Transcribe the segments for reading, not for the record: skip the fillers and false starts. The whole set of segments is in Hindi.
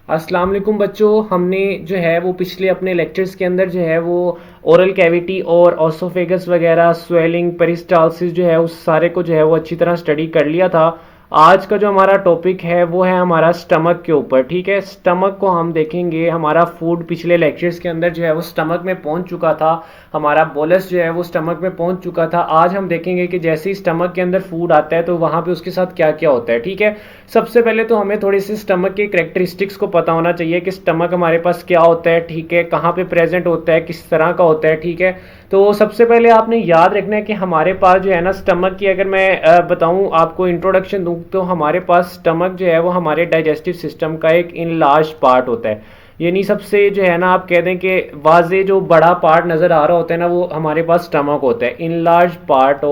अस्सलाम वालेकुम बच्चों। हमने जो है वो पिछले अपने लेक्चर्स के अंदर जो है वो ओरल कैविटी और ऑसोफेगस वगैरह स्वेलिंग पेरिस्टालसिस जो है उस सारे को जो है वो अच्छी तरह स्टडी कर लिया था। आज का जो हमारा टॉपिक है वो है हमारा स्टमक के ऊपर। ठीक है, स्टमक को हम देखेंगे। हमारा फूड पिछले लेक्चर्स के अंदर जो है वो स्टमक में पहुंच चुका था, हमारा बोलस जो है वो स्टमक में पहुंच चुका था। आज हम देखेंगे कि जैसे ही स्टमक के अंदर फूड आता है तो वहाँ पे उसके साथ क्या क्या होता है। ठीक है, सबसे पहले तो हमें थोड़ी सी स्टमक के करेक्टरिस्टिक्स को पता होना चाहिए कि स्टमक हमारे पास क्या होता है। ठीक है, कहाँ पे प्रेजेंट होता है, किस तरह का होता है। ठीक है, तो सबसे पहले आपने याद रखना है कि हमारे पास जो है ना स्टमक की, अगर मैं बताऊं आपको, इंट्रोडक्शन दूं, तो हमारे पास स्टमक जो है वो हमारे डाइजेस्टिव सिस्टम का एक इनलार्ज पार्ट होता है। यानी सबसे जो है ना आप कह दें कि वाजे जो बड़ा पार्ट नज़र आ रहा होता है ना, वो हमारे पास स्टमक होता है। Enlarge part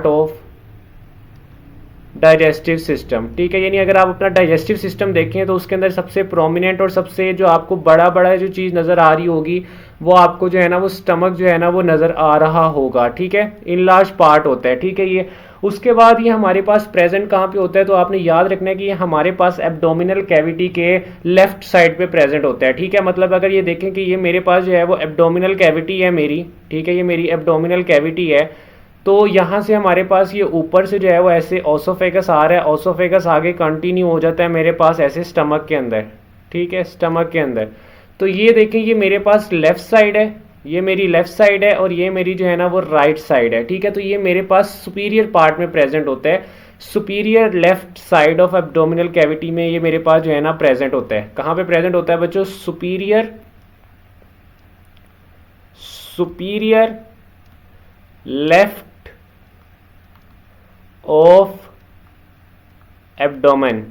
of digestive system. ठीक है, यानी अगर आप अपना डाइजेस्टिव सिस्टम देखें तो उसके अंदर सबसे प्रोमिनेंट और सबसे जो आपको बड़ा बड़ा जो चीज़ नज़र आ रही होगी वो आपको जो है ना वो स्टमक जो है ना वो नज़र आ रहा होगा। ठीक है, इनलार्ज पार्ट होता है। ठीक है, ये उसके बाद ये हमारे पास प्रेजेंट कहाँ पे होता है, तो आपने याद रखना है कि ये हमारे पास एब्डोमिनल कैविटी के लेफ्ट साइड पे प्रेजेंट होता है। ठीक है, मतलब अगर ये देखें कि ये मेरे पास जो है वो एब्डोमिनल कैविटी है मेरी। ठीक है, ये मेरी एब्डोमिनल कैविटी है। तो यहाँ से हमारे पास ये ऊपर से जो है वो ऐसे ओसोफेगस आ रहा है, ओसोफेगस आगे कंटिन्यू हो जाता है मेरे पास ऐसे स्टमक के अंदर। ठीक है, स्टमक के अंदर। तो ये देखें, ये मेरे पास लेफ्ट साइड है, ये मेरी लेफ्ट साइड है, और ये मेरी जो है ना वो राइट साइड है। ठीक है, तो ये मेरे पास सुपीरियर पार्ट में प्रेजेंट होता है। Superior left side of abdominal cavity में ये मेरे पास जो है ना प्रेजेंट होता है। कहाँ पे प्रेजेंट होता है बच्चों? Superior left of abdomen.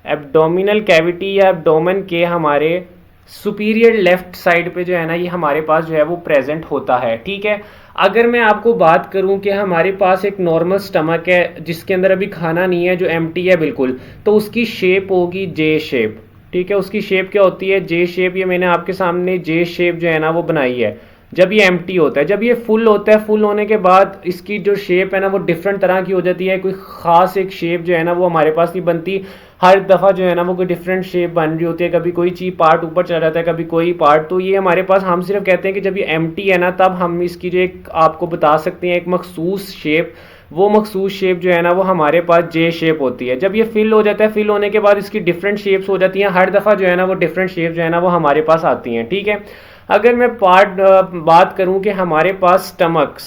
Abdominal cavity या एब्डोमेन के हमारे सुपीरियर लेफ्ट साइड पे जो है ना ये हमारे पास जो है वो प्रेजेंट होता है। ठीक है, अगर मैं आपको बात करूं कि हमारे पास एक नॉर्मल स्टमक है जिसके अंदर अभी खाना नहीं है, जो एम्प्टी है बिल्कुल, तो उसकी शेप होगी जे शेप। ठीक है, उसकी शेप क्या होती है? जे शेप। ये मैंने आपके सामने जे शेप जो है ना वो बनाई है जब ये एम्प्टी होता है। जब ये फुल होता है, फुल होने के बाद इसकी जो शेप है ना वो डिफरेंट तरह की हो जाती है। कोई खास एक शेप जो है ना वो हमारे पास नहीं बनती। हर दफ़ा जो है ना वो कोई डिफरेंट शेप बन रही होती है। कभी कोई चीज़ पार्ट ऊपर चला जाता है, कभी कोई पार्ट। तो ये हमारे पास, हम सिर्फ कहते हैं कि जब ये एम्प्टी है ना तब हम इसकी जो एक आपको बता सकते हैं एक मखसूस शेप, वो मखसूस शेप जो है ना वो हमारे पास जे शेप होती है। जब ये फिल हो जाता है, फिल होने के बाद इसकी डिफरेंट शेप्स हो जाती हैं। हर दफ़ा जो है ना वो डिफरेंट शेप जो है ना वो हमारे पास आती हैं। ठीक है, अगर मैं बात करूं कि हमारे पास स्टमक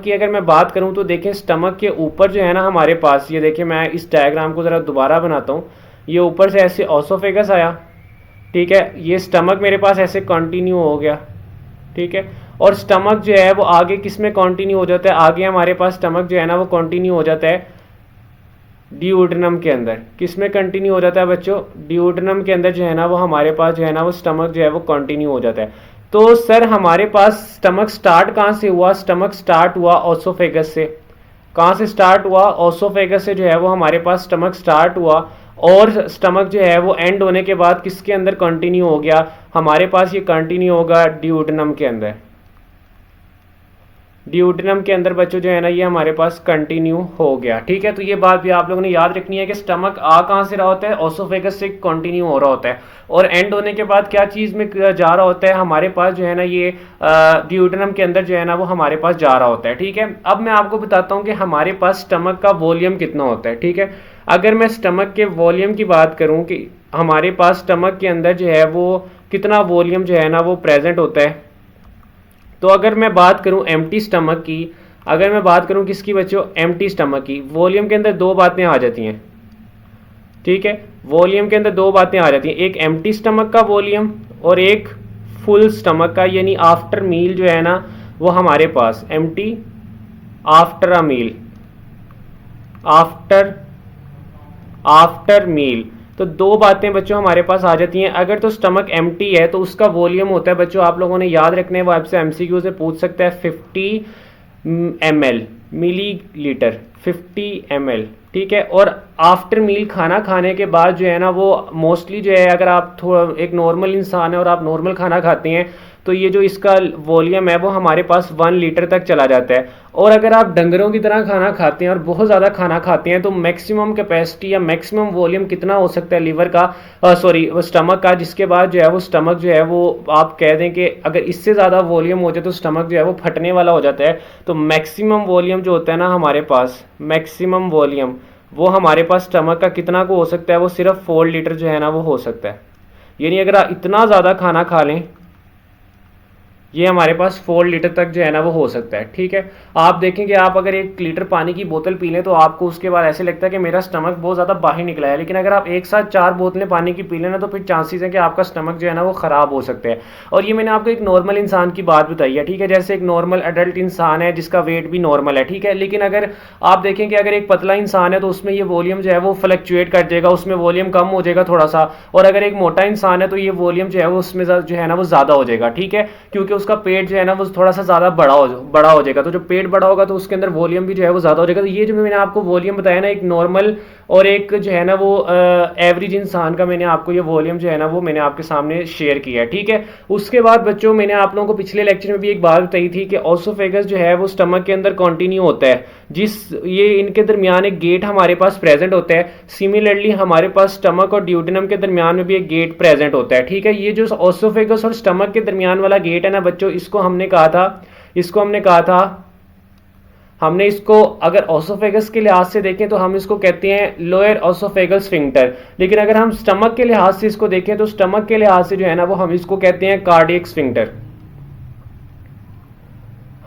की अगर मैं बात करूं तो देखें, स्टमक के ऊपर जो है ना हमारे पास, ये देखिए मैं इस डायग्राम को ज़रा दोबारा बनाता हूं। ये ऊपर से ऐसे ओसोफेगस आया। ठीक है, ये स्टमक मेरे पास ऐसे कंटिन्यू हो गया। ठीक है, और स्टमक जो है वो आगे किस में कंटिन्यू हो जाता है? आगे हमारे पास स्टमक जो है ना वो कंटिन्यू हो जाता है डिओड्रनम के अंदर। किस में कंटिन्यू हो जाता है बच्चों? डिओड्रनम के अंदर जो है ना वो हमारे पास जो है ना वो स्टमक जो है वो कंटिन्यू हो जाता है। तो सर हमारे पास स्टमक स्टार्ट कहाँ से हुआ? स्टमक स्टार्ट हुआ ओसोफेगस से। कहाँ से स्टार्ट हुआ? ओसोफेगस से जो है वो हमारे पास स्टमक स्टार्ट हुआ, और स्टमक जो है वो एंड होने के बाद किसके अंदर कंटिन्यू हो गया? हमारे पास ये कंटिन्यू होगा डिओड्रनम के अंदर। डिओड्रनम के अंदर बच्चों जो है ना ये हमारे पास कंटिन्यू हो गया। ठीक है, तो ये बात भी आप लोगों ने याद रखनी है कि स्टमक आ कहाँ से रहा होता है? ओसोफेगस से कंटिन्यू हो रहा होता है, और एंड होने के बाद क्या चीज़ में जा रहा होता है? हमारे पास जो है ना ये डिओड्रनम के अंदर जो है ना वो हमारे पास जा रहा होता है। ठीक है, अब मैं आपको बताता हूँ कि हमारे पास स्टमक का वॉल्यूम कितना होता है। ठीक है, अगर मैं स्टमक के वॉल्यूम की बात करूँ कि हमारे पास स्टमक के अंदर जो है वो कितना वॉल्यूम जो है ना वो प्रेजेंट होता है, तो अगर मैं बात करूं एम्प्टी स्टमक की, अगर मैं बात करूं किसकी बच्चों? एम्प्टी स्टमक की। वॉल्यूम के अंदर दो बातें आ जाती हैं। ठीक है, वॉल्यूम के अंदर दो बातें आ जाती हैं, एक एम्प्टी स्टमक का वॉल्यूम और एक फुल स्टमक का, यानी आफ्टर मील जो है ना वो हमारे पास empty after a meal, after after meal. तो दो बातें बच्चों हमारे पास आ जाती हैं। अगर तो स्टमक एम्प्टी है तो उसका वॉल्यूम होता है बच्चों, आप लोगों ने याद रखना है, वो आपसे एमसीक्यू से पूछ सकता है, 50 ml मिली लीटर, 50 ml। ठीक है, और आफ्टर मील खाना खाने के बाद जो है ना वो मोस्टली जो है, अगर आप थोड़ा एक नॉर्मल इंसान है और आप नॉर्मल खाना खाते हैं तो ये जो इसका वॉल्यूम है वो हमारे पास 1 लीटर तक चला जाता है। और अगर आप डंगरों की तरह खाना खाते हैं और बहुत ज़्यादा खाना खाते हैं तो मैक्सिमम कैपेसिटी या मैक्सिमम वॉल्यूम कितना हो सकता है लीवर का, सॉरी स्टमक का, जिसके बाद जो है वो स्टमक जो है वो आप कह दें कि अगर इससे ज़्यादा वॉल्यूम हो जाए तो स्टमक जो है वो फटने वाला हो जाता है। तो मैक्सिमम वॉल्यूम जो होता है ना हमारे पास, मैक्सिमम वॉल्यूम वो हमारे पास स्टमक का कितना को हो सकता है, वो सिर्फ 4 लीटर जो है ना वो हो सकता है। यानी अगर आप इतना ज़्यादा खाना खा लें ये हमारे पास 4 लीटर तक जो है ना वो हो सकता है। ठीक है, आप देखें कि आप अगर 1 लीटर पानी की बोतल पी लें तो आपको उसके बाद ऐसे लगता है कि मेरा स्टमक बहुत ज़्यादा बाहर निकला है, लेकिन अगर आप एक साथ 4 बोतलें पानी की पी लें ना तो फिर चांसेस है कि आपका स्टमक जो है ना वो ख़राब हो सकता है। और ये मैंने आपको एक नॉर्मल इंसान की बात बताई है। ठीक है, जैसे एक नॉर्मल एडल्ट इंसान है जिसका वेट भी नॉर्मल है। ठीक है, लेकिन अगर आप देखें कि अगर एक पतला इंसान है तो उसमें ये वॉल्यूम जो है वो फ्लक्चुएट कर जाएगा, उसमें वॉल्यूम कम हो जाएगा थोड़ा सा। और अगर एक मोटा इंसान है तो ये वॉल्यूम जो है वो उसमें जो है ना वो ज़्यादा हो जाएगा। ठीक है, क्योंकि उसका पेट जो है ना वो थोड़ा सा ज़्यादा बड़ा हो जाएगा। तो जो पेट बड़ा होगा तो उसके अंदर वॉल्यूम भी जो है वो ज़्यादा हो जाएगा। तो ये जो मैंने आपको वॉल्यूम बताया ना, एक नॉर्मल और एक जो है ना वो एवरेज इंसान का, मैंने आपको ये वॉल्यूम जो है ना वो मैंने आपके सामने शेयर किया है। ठीक है, उसके बाद बच्चों मैंने आप लोगों को पिछले लेक्चर में भी एक बात बताई थी कि ओसोफेगस जो है वो स्टमक के अंदर कंटिन्यू होता है, ये इनके दरमियान एक गेट हमारे पास प्रेजेंट होता है। सिमिलरली हमारे पास स्टमक और ड्यूडेनम के दरमियान में भी एक गेट प्रेजेंट होता है। ठीक है, ये जो ओसोफेगस और स्टमक के दरमियान वाला गेट है ना बच्चों, इसको हमने कहा था हमने इसको अगर ओसोफेगस के लिहाज से देखें तो हम इसको कहते हैं लोअर ओसोफेगल स्फिंक्टर, लेकिन अगर हम स्टमक के लिहाज से इसको देखें तो स्टमक के लिहाज से जो है ना वो हम इसको कहते हैं कार्डियक स्फिंक्टर।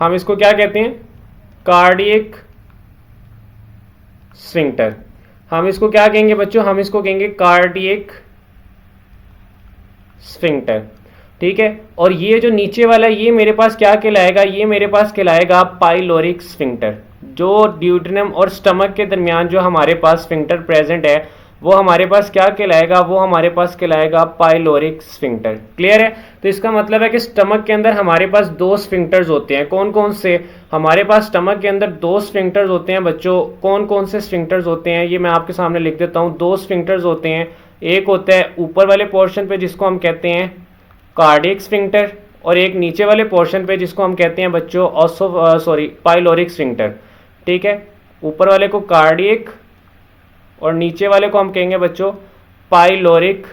हम इसको क्या कहते हैं? Cardiac sphincter. हम इसको क्या कहेंगे बच्चों? हम इसको कहेंगे कार्डियक स्फिंक्टर। ठीक है, और ये जो नीचे वाला है ये मेरे पास क्या कहलाएगा? ये मेरे पास कहलाएगा पाइलोरिक स्फिंक्टर। जो ड्यूडेनम और स्टमक के दरमियान जो हमारे पास स्फिंक्टर प्रेजेंट है वो हमारे पास क्या कहलाएगा? वो हमारे पास कहलाएगा पाइलोरिक स्फिंक्टर। क्लियर है? तो इसका मतलब है कि स्टमक के अंदर हमारे पास 2 स्फिंक्टर्स होते हैं। कौन कौन से? हमारे पास स्टमक के अंदर 2 स्फिंक्टर्स होते हैं बच्चों। कौन कौन से स्फिंक्टर्स होते हैं ये मैं आपके सामने लिख देता हूँ। 2 स्फिंक्टर्स होते हैं। एक होता है ऊपर वाले पोर्शन पे जिसको हम कहते हैं कार्डियक स्फिंक्टर, और एक नीचे वाले पोर्शन पे जिसको हम कहते हैं बच्चों पाइलोरिक स्फिंक्टर। ठीक है, ऊपर वाले को कार्डियक और नीचे वाले को हम कहेंगे बच्चों पाइलोरिक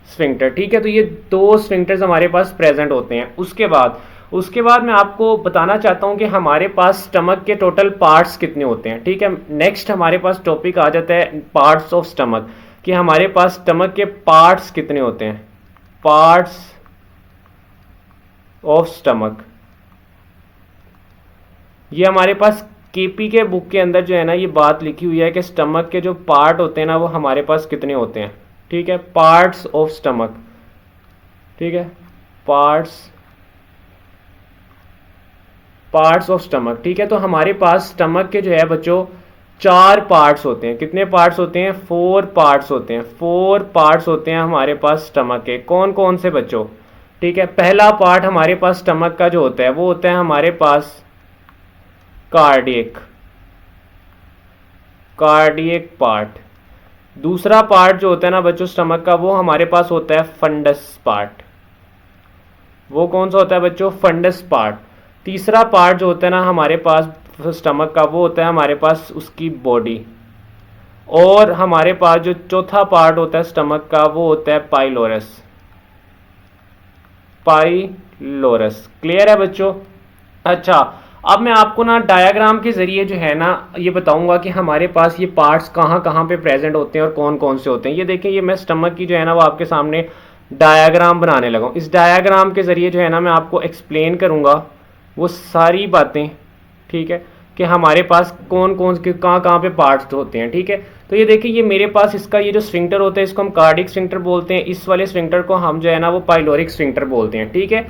स्फिंक्टर। ठीक है, तो ये 2 स्फिंक्टर्स हमारे पास प्रेजेंट होते हैं। उसके बाद मैं आपको बताना चाहता हूं कि हमारे पास स्टमक के टोटल पार्ट्स कितने होते हैं। ठीक है, नेक्स्ट हमारे पास टॉपिक आ जाता है पार्ट्स ऑफ स्टमक, कि हमारे पास स्टमक के पार्ट्स कितने होते हैं। पार्ट्स ऑफ स्टमक, ये हमारे पास केपी के बुक के अंदर जो है ना ये बात लिखी हुई है कि स्टमक के जो पार्ट होते हैं ना वो हमारे पास कितने होते हैं। ठीक है, पार्ट्स ऑफ स्टमक। ठीक है, पार्ट्स ऑफ स्टमक। ठीक है, तो हमारे पास स्टमक के जो है बच्चों 4 पार्ट्स होते हैं। कितने पार्ट्स होते हैं? 4 पार्ट्स होते हैं। 4 पार्ट्स होते हैं हमारे पास स्टमक के। कौन कौन से बच्चों? ठीक है, पहला पार्ट हमारे पास स्टमक का जो होता है वो होता है हमारे पास कार्डियक पार्ट। दूसरा पार्ट जो होता है ना बच्चों स्टमक का वो हमारे पास होता है फंडस पार्ट। वो कौन सा होता है बच्चों? Funds part. तीसरा पार्ट जो होता है ना हमारे पास स्टमक का वो होता है हमारे पास उसकी बॉडी। और हमारे पास जो चौथा पार्ट होता है स्टमक का वो होता है पाइलोरस। क्लियर है बच्चों? अच्छा, अब मैं आपको ना डायग्राम के जरिए जो है ना ये बताऊंगा कि हमारे पास ये पार्ट्स कहाँ कहाँ पे प्रेजेंट होते हैं और कौन कौन से होते हैं। ये देखें, ये मैं स्टमक की जो है ना वो आपके सामने डायग्राम बनाने लगा हूँ। इस डायग्राम के जरिए जो है ना मैं आपको एक्सप्लेन करूँगा वो सारी बातें। ठीक है, कि हमारे पास कौन कौन के कहाँ पे पार्ट्स होते हैं। ठीक है, तो ये देखिए, ये मेरे पास इसका ये जो स्फिंक्टर होता है इसको हम कार्डियक स्फिंक्टर बोलते हैं। इस वाले स्फिंक्टर को हम जो है ना वो पाइलोरिक स्फिंक्टर बोलते हैं। ठीक है,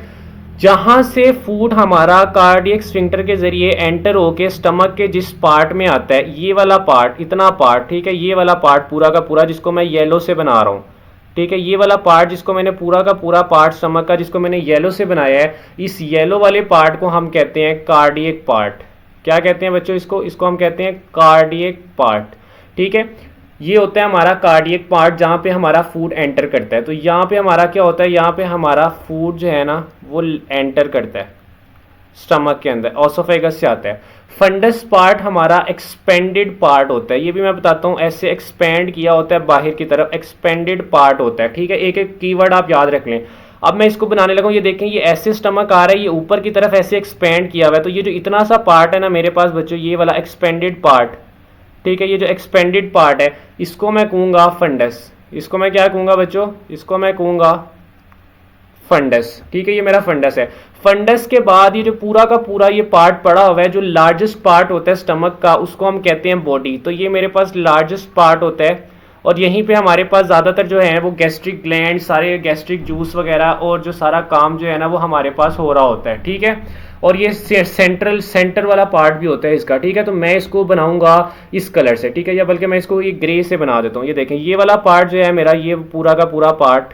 जहां से फूड हमारा कार्डियक स्फिंक्टर के जरिए एंटर होके स्टमक के जिस पार्ट में आता है, ये वाला पार्ट, इतना पार्ट। ठीक है, ये वाला पार्ट पूरा का पूरा जिसको मैं येलो से बना रहा हूँ, ठीक है, ये वाला पार्ट जिसको मैंने पूरा का पूरा पार्ट स्टमक का जिसको मैंने येलो से बनाया है, इस येलो वाले पार्ट को हम कहते हैं कार्डियक पार्ट। क्या कहते हैं बच्चों इसको? इसको हम कहते हैं कार्डियक पार्ट। ठीक है, ये होता है हमारा कार्डियक पार्ट जहाँ पे हमारा फूड एंटर करता है। तो यहाँ पे हमारा क्या होता है, यहाँ पे हमारा फूड जो है ना वो एंटर करता है स्टमक के अंदर, ऑसोफेगस से आता है। फंडस पार्ट हमारा एक्सपेंडेड पार्ट होता है, ये भी मैं बताता हूँ, ऐसे एक्सपेंड किया होता है बाहर की तरफ, एक्सपेंडेड पार्ट होता है। ठीक है, एक एक कीवर्ड आप याद रख लें। अब मैं इसको बनाने लगा हूँ, ये देखें, ये ऐसे स्टमक आ रहा है, ये ऊपर की तरफ ऐसे एक्सपेंड किया हुआ है। तो ये जो इतना सा पार्ट है ना मेरे पास बच्चों, ये वाला एक्सपेंडेड पार्ट, ठीक है, ये जो एक्सपेंडेड पार्ट है इसको मैं कहूँगा फंडस। इसको मैं क्या कहूँगा बच्चों? इसको मैं कहूँगा फंडस। ठीक है, ये मेरा फंडस है। फंडस के बाद ये जो पूरा का पूरा ये पार्ट पड़ा हुआ है, जो लार्जेस्ट पार्ट होता है स्टमक का, उसको हम कहते हैं बॉडी। तो ये मेरे पास लार्जेस्ट पार्ट होता है और यहीं पे हमारे पास ज़्यादातर जो है वो गैस्ट्रिक ग्लैंड, सारे गैस्ट्रिक जूस वगैरह और जो सारा काम जो है ना वो हमारे पास हो रहा होता है। ठीक है, और ये सेंटर वाला पार्ट भी होता है इसका। ठीक है, तो मैं इसको बनाऊंगा इस कलर से। ठीक है, या बल्कि मैं इसको ये ग्रे से बना देता हूँ। ये देखें, ये वाला पार्ट जो है मेरा, ये पूरा का पूरा पार्ट,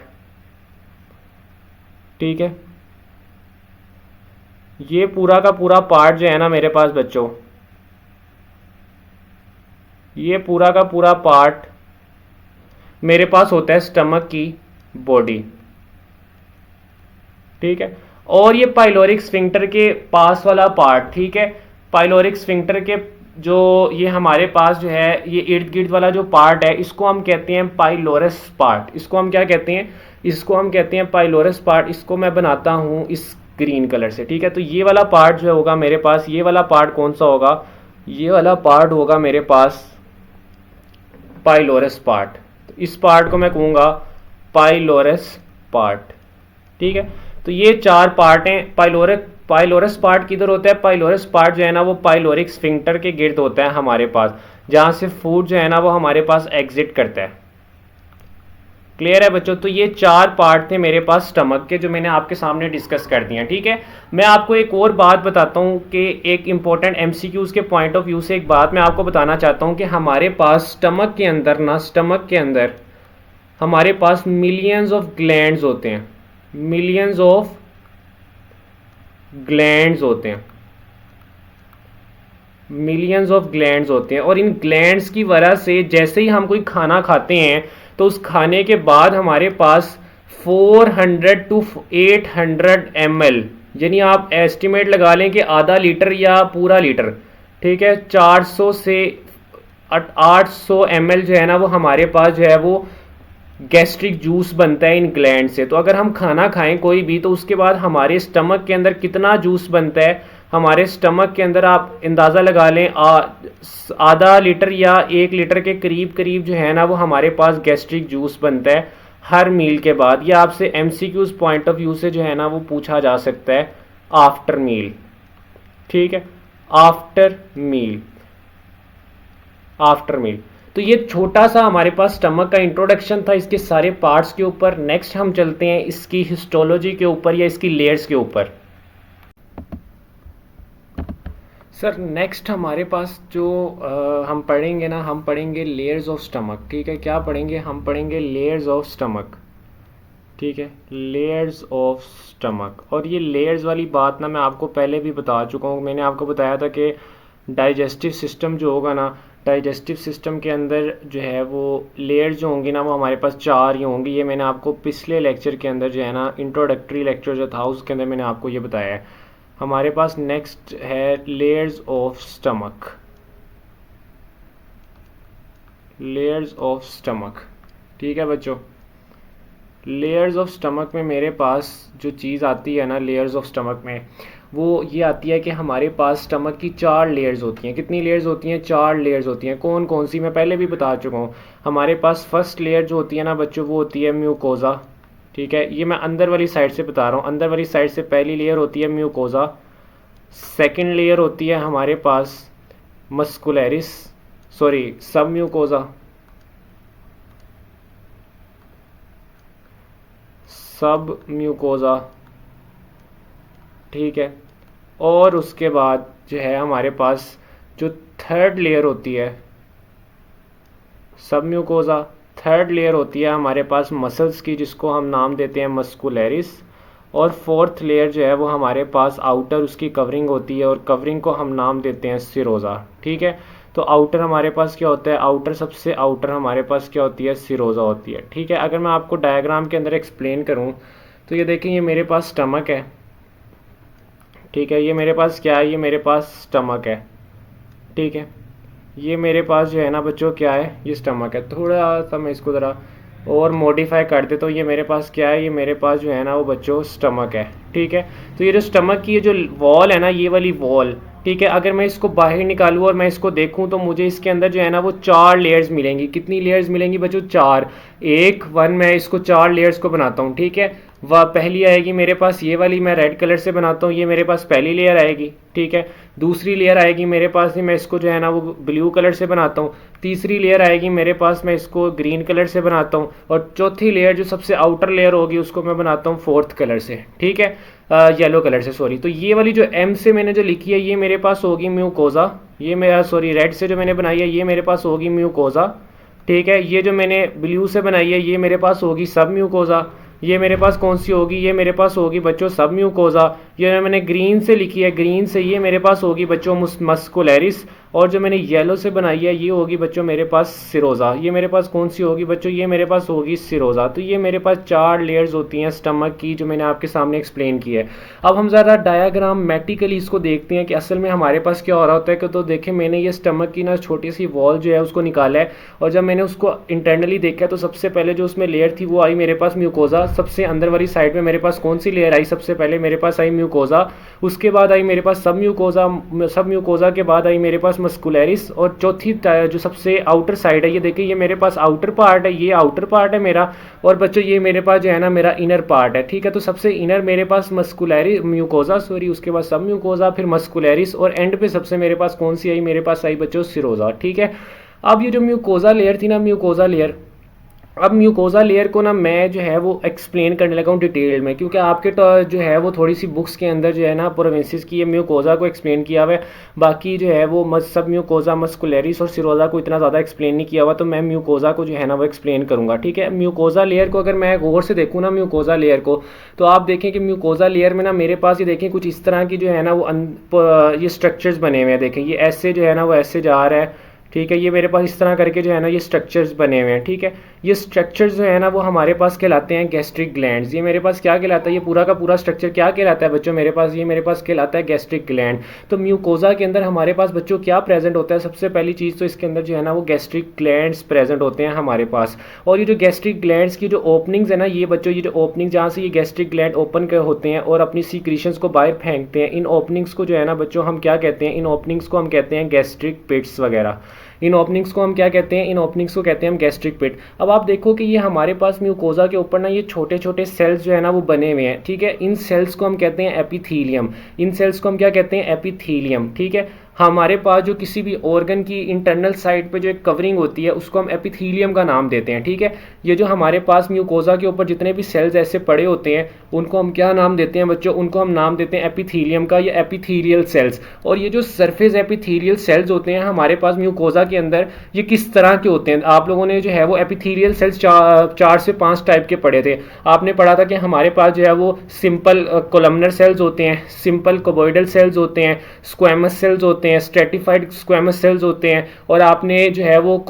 ठीक है, ये पूरा का पूरा पार्ट जो है ना मेरे पास बच्चों, ये पूरा का पूरा पार्ट मेरे पास होता है स्टमक की बॉडी। ठीक है, और ये पाइलोरिक स्फिंक्टर के पास वाला पार्ट, ठीक है, पाइलोरिक स्फिंक्टर के जो ये हमारे पास जो है ये इर्द गिर्द वाला जो पार्ट है, इसको हम कहते हैं पाइलोरस पार्ट। इसको हम क्या कहते हैं? इसको हम कहते हैं पाइलोरस पार्ट। इसको मैं बनाता हूँ इस ग्रीन कलर से। ठीक है, तो ये वाला पार्ट जो होगा मेरे पास, ये वाला पार्ट कौन सा होगा? ये वाला पार्ट होगा मेरे पास पाइलोरस पार्ट। तो इस पार्ट को मैं कहूँगा पाइलोरस पार्ट। ठीक है, तो ये चार पार्ट हैं। पाइलोरस पार्ट किधर होता है? पाइलोरस पार्ट जो है ना वो पाइलोरिक स्फिंक्टर के गिर्द होता है हमारे पास, जहाँ से फूड जो है ना वो हमारे पास एग्जिट करता है। क्लियर है बच्चों? तो ये चार पार्ट थे मेरे पास स्टमक के, जो मैंने आपके सामने डिस्कस कर दिए हैं। ठीक है, मैं आपको एक और बात बताता हूँ कि एक इंपॉर्टेंट एमसीक्यूज के पॉइंट ऑफ व्यू से एक बात मैं आपको बताना चाहता हूँ कि हमारे पास स्टमक के अंदर ना, स्टमक के अंदर हमारे पास मिलियंस ऑफ ग्लैंड्स होते हैं, मिलियंस ऑफ ग्लैंड्स होते हैं, मिलियंस ऑफ ग्लैंड्स होते हैं। और इन ग्लैंड्स की वजह से जैसे ही हम कोई खाना खाते हैं तो उस खाने के बाद हमारे पास 400 टू 800 ml, यानी आप एस्टिमेट लगा लें कि आधा लीटर या पूरा लीटर, ठीक है, 400 से 800 ml जो है ना वो हमारे पास जो है वो गैस्ट्रिक जूस बनता है इन ग्लैंड से। तो अगर हम खाना खाएं कोई भी, तो उसके बाद हमारे स्टमक के अंदर कितना जूस बनता है? हमारे स्टमक के अंदर आप अंदाज़ा लगा लें आधा लीटर या 1 लीटर के करीब करीब जो है ना वो हमारे पास गैस्ट्रिक जूस बनता है हर मील के बाद। या आपसे एमसीक्यूज पॉइंट ऑफ व्यू से जो है ना वो पूछा जा सकता है आफ्टर मील। ठीक है, आफ्टर मील, आफ्टर मील। तो ये छोटा सा हमारे पास स्टमक का इंट्रोडक्शन था इसके सारे पार्ट्स के ऊपर। नेक्स्ट हम चलते हैं इसकी हिस्टोलॉजी के ऊपर या इसकी लेयर्स के ऊपर। सर नेक्स्ट हमारे पास जो हम पढ़ेंगे ना, हम पढ़ेंगे लेयर्स ऑफ स्टमक। ठीक है, क्या पढ़ेंगे? हम पढ़ेंगे लेयर्स ऑफ स्टमक। ठीक है, लेयर्स ऑफ स्टमक। और ये लेयर्स वाली बात ना मैं आपको पहले भी बता चुका हूँ। मैंने आपको बताया था कि डाइजेस्टिव सिस्टम जो होगा ना, डाइजेस्टिव सिस्टम के अंदर जो है वो लेयर्स जो होंगी ना वो हमारे पास 4 ही होंगी। ये मैंने आपको पिछले लेक्चर के अंदर जो है ना, इंट्रोडक्टरी लेक्चर जो था उसके अंदर मैंने आपको ये बताया है। हमारे पास नेक्स्ट है layers of stomach, layers of stomach. ठीक है बच्चों, लेयर्स ऑफ स्टमक में मेरे पास जो चीज़ आती है ना लेयर्स ऑफ स्टमक में, वो ये आती है कि हमारे पास स्टमक की 4 लेयर्स होती हैं। कितनी लेयर्स होती हैं? 4 लेयर्स होती हैं। कौन कौन सी? मैं पहले भी बता चुका हूँ। हमारे पास फर्स्ट लेयर जो होती है ना बच्चों वो होती है म्यूकोजा। ठीक है, ये मैं अंदर वाली साइड से बता रहा हूँ। अंदर वाली साइड से पहली लेयर होती है म्यूकोजा। सेकेंड लेयर होती है हमारे पास मस्कुलरिस, सॉरी सब म्यूकोजा, सब म्यूकोजा। ठीक है, और उसके बाद जो है हमारे पास जो थर्ड लेयर होती है सब म्यूकोजा, थर्ड लेयर होती है हमारे पास मसल्स की, जिसको हम नाम देते हैं मस्कुलरिस। और फोर्थ लेयर जो है वो हमारे पास आउटर उसकी कवरिंग होती है, और कवरिंग को हम नाम देते हैं सिरोज़ा। ठीक है, तो आउटर हमारे पास क्या होता है, आउटर सबसे आउटर हमारे पास क्या होती है, सिरोज़ा होती है। ठीक है, अगर मैं आपको डायग्राम के अंदर एक्सप्लेन करूँ तो ये देखें, ये मेरे पास स्टमक है। ठीक है, ये मेरे पास क्या है, ये मेरे पास स्टमक है। ठीक है, ये मेरे पास जो है ना बच्चों क्या है, ये स्टमक है। थोड़ा सा मैं इसको ज़रा और मॉडिफाई कर दे तो ये मेरे पास क्या है, ये मेरे पास जो है ना वो बच्चों स्टमक है। ठीक है, तो ये जो स्टमक की ये जो वॉल है ना, ये वाली वॉल, ठीक है, अगर मैं इसको बाहर निकालूँ और मैं इसको देखूँ तो मुझे इसके अंदर जो है ना वो 4 लेयर्स मिलेंगी। कितनी लेयर्स मिलेंगी बच्चों, 4। मैं इसको 4 लेयर्स को बनाता हूँ। ठीक है, वह पहली आएगी मेरे पास ये वाली, मैं रेड कलर से बनाता हूँ, ये मेरे पास पहली लेयर आएगी। ठीक है, दूसरी लेयर आएगी मेरे पास, मैं इसको जो है ना वो ब्लू कलर से बनाता हूँ। तीसरी लेयर आएगी मेरे पास, मैं इसको ग्रीन कलर से बनाता हूँ। और चौथी लेयर जो सबसे आउटर लेयर होगी उसको मैं बनाता हूँ फोर्थ कलर से। ठीक है, येलो कलर से, सॉरी। तो ये वाली जो एम से मैंने जो लिखी है ये मेरे पास होगी म्यूकोजा। ये मेरा, सॉरी, रेड से जो मैंने बनाई है ये मेरे पास होगी म्यूकोजा। ठीक है, ये जो मैंने ब्लू से बनाई है ये मेरे पास होगी सब म्यूकोजा। ये मेरे पास कौन सी होगी, ये मेरे पास होगी बच्चों सब म्यूकोजा। ये मैंने ग्रीन से लिखी है, ग्रीन से ये मेरे पास होगी बच्चों मस्कुलरिस। और जो मैंने येलो से बनाई है ये होगी बच्चों मेरे पास सिरोज़ा। ये मेरे पास कौन सी होगी बच्चों, ये मेरे पास होगी सिरोज़ा। तो ये मेरे पास 4 लेयर्स होती हैं स्टमक की, जो मैंने आपके सामने एक्सप्लेन की है। अब हम ज़रा डायाग्रामेटिकली इसको देखते हैं कि असल में हमारे पास क्या हो रहा होता है। कि तो देखें, मैंने ये स्टमक की ना छोटी सी वॉल जो है उसको निकाला है, और जब मैंने उसको इंटरनली देखा तो सबसे पहले जो उसमें लेयर थी वो आई मेरे पास म्यूकोजा। सबसे अंदर वाली साइड में मेरे पास कौन सी लेयर आई, सबसे पहले मेरे पास आई म्यूकोजा। उसके बाद आई मेरे पास सब म्यूकोजा के बाद आई मेरे पास मस्कुलरिस। और चौथी जो सबसे आउटर साइड है, ये देखिए ये मेरे पास आउटर पार्ट है, ये आउटर पार्ट है मेरा। और बच्चों ये मेरे पास जो है ना मेरा इनर पार्ट है। ठीक है, तो सबसे इनर मेरे पास म्यूकोजा, सॉरी, उसके बाद सब म्यूकोजा, फिर मस्कुलरिस, और एंड पे सबसे मेरे पास कौन सी आई, मेरे पास आई बच्चों सिरोजा। ठीक है, अब ये जो म्यूकोजा लेयर थी ना, म्यूकोजा लेयर, अब म्यूकोजा लेयर को ना मैं जो है वो एक्सप्लेन करने लगा हूँ डिटेल में, क्योंकि आपके जो है वो थोड़ी सी बुक्स के अंदर जो है ना प्रोविंसेस की ये म्यूकोजा को एक्सप्लेन किया हुआ है। बाकी जो है वो सब म्यूकोजा, मस्कुलरिस और सिरोजा को इतना ज़्यादा एक्सप्लेन नहीं किया हुआ, तो मैं म्यूकोजा को जो है ना वो एक्सप्लेन करूँगा। ठीक है, म्यूकोजा लेयर को अगर मैं गौर से देखूँ ना म्यूकोजा लेयर को, तो आप देखें कि म्यूकोजा लेयर में ना मेरे पास ये देखें कुछ इस तरह की जो है ना वो ये स्ट्रक्चर्स बने हुए हैं। देखें ये ऐसे जो है ना वो ऐसे जा रहा है। ठीक है, ये मेरे पास इस तरह करके जो है ना ये स्ट्रक्चर्स बने हुए हैं। ठीक है, ये स्ट्रक्चर्स जो है ना वो हमारे पास कहलाते हैं गैस्ट्रिक ग्लैंड्स। ये मेरे पास क्या कहलाता है, ये पूरा का पूरा स्ट्रक्चर क्या कहलाता है बच्चों मेरे पास, ये मेरे पास कहलाता है गैस्ट्रिक ग्लैंड। तो म्यूकोजा के अंदर हमारे पास बच्चों क्या प्रेजेंट होता है, सबसे पहली चीज़ तो इसके अंदर जो है ना वो गैस्ट्रिक ग्लैंड्स प्रेजेंट होते हैं हमारे पास। और ये जो गैस्ट्रिक ग्लैंड्स की जो ओपनिंग्स है ना, ये बच्चों ये जो ओपनिंग जहाँ से ये गैस्ट्रिक ग्लैंड ओपन होते हैं और अपनी सीक्रेशंस को बाहर फेंकते हैं, इन ओपनिंग्स को जो है ना बच्चों हम क्या कहते हैं, इन ओपनिंग्स को हम कहते हैं गैस्ट्रिक पिट्स वगैरह। इन ओपनिंग्स को हम क्या कहते हैं, इन ओपनिंग्स को कहते हैं हम गैस्ट्रिक पिट। अब आप देखो कि ये हमारे पास म्यूकोजा के ऊपर ना ये छोटे छोटे सेल्स जो है ना वो बने हुए हैं। ठीक है, इन सेल्स को हम कहते हैं एपिथीलियम। इन सेल्स को हम क्या कहते हैं, एपिथीलियम। ठीक है, हमारे पास जो किसी भी ऑर्गन की इंटरनल साइड पे जो एक कवरिंग होती है उसको हम एपिथीलियम का नाम देते हैं। ठीक है, ये जो हमारे पास म्यूकोजा के ऊपर जितने भी सेल्स ऐसे पड़े होते हैं उनको हम क्या नाम देते हैं बच्चों, उनको हम नाम देते हैं एपिथीलियम का या एपिथीलियल सेल्स। और ये जो सरफेस एपिथीलियल सेल्स होते हैं हमारे पास म्यूकोजा के अंदर, ये किस तरह के होते हैं, आप लोगों ने जो है वो एपिथीलियल सेल्स 4 से 5 टाइप के पढ़े थे। आपने पढ़ा था कि हमारे पास जो है वो सिंपल कोलमनर सेल्स होते हैं, सिंपल कोबोइडल सेल्स होते हैं, स्क्वैमस सेल्स होते हैं, स्ट्रेटिफाइड स्क्वैमस सेल्स होते हैं, और आपने जो है वो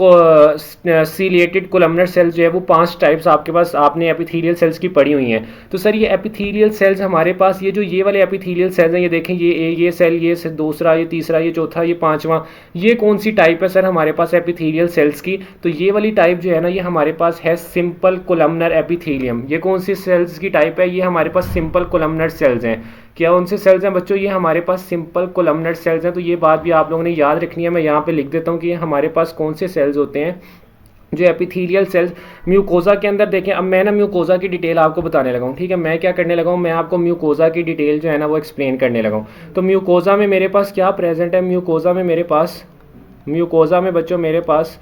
सीलिएटेड कोलमनर सेल्स जो है वो 5 टाइप्स आपके पास आपने एपिथेलियल सेल्स की पढ़ी हुई हैं। तो सर ये एपिथेलियल सेल्स हमारे पास ये जो ये वाले एपिथेलियल सेल्स हैं, ये देखें ये सेल, ये दूसरा, ये तीसरा, ये चौथा, ये पांचवा, ये कौन सी टाइप है सर हमारे पास एपिथेलियल सेल्स की? तो ये वाली टाइप जो है ना ये हमारे पास है सिंपल कोलमनर एपिथेलियम। ये कौन सी सेल्स की टाइप है? ये हमारे पास सिंपल कोलमनर सेल्स हैं। क्या उनसे सेल्स हैं बच्चों? ये हमारे पास सिंपल कोलमनर सेल्स हैं। तो ये बात भी आप लोगों ने याद रखनी है। मैं यहाँ पे लिख देता हूँ कि ये हमारे पास कौन से सेल्स होते हैं जो एपिथेलियल सेल्स म्यूकोजा के अंदर। देखें अब मैं ना म्यूकोजा की डिटेल आपको बताने लगा हूँ, ठीक है। मैं क्या करने लगा हूँ, मैं आपको म्यूकोजा की डिटेल जो है ना वो एक्सप्लेन करने लगा हूँ। तो म्यूकोजा में मेरे पास क्या प्रेजेंट है? म्यूकोजा में बच्चों मेरे पास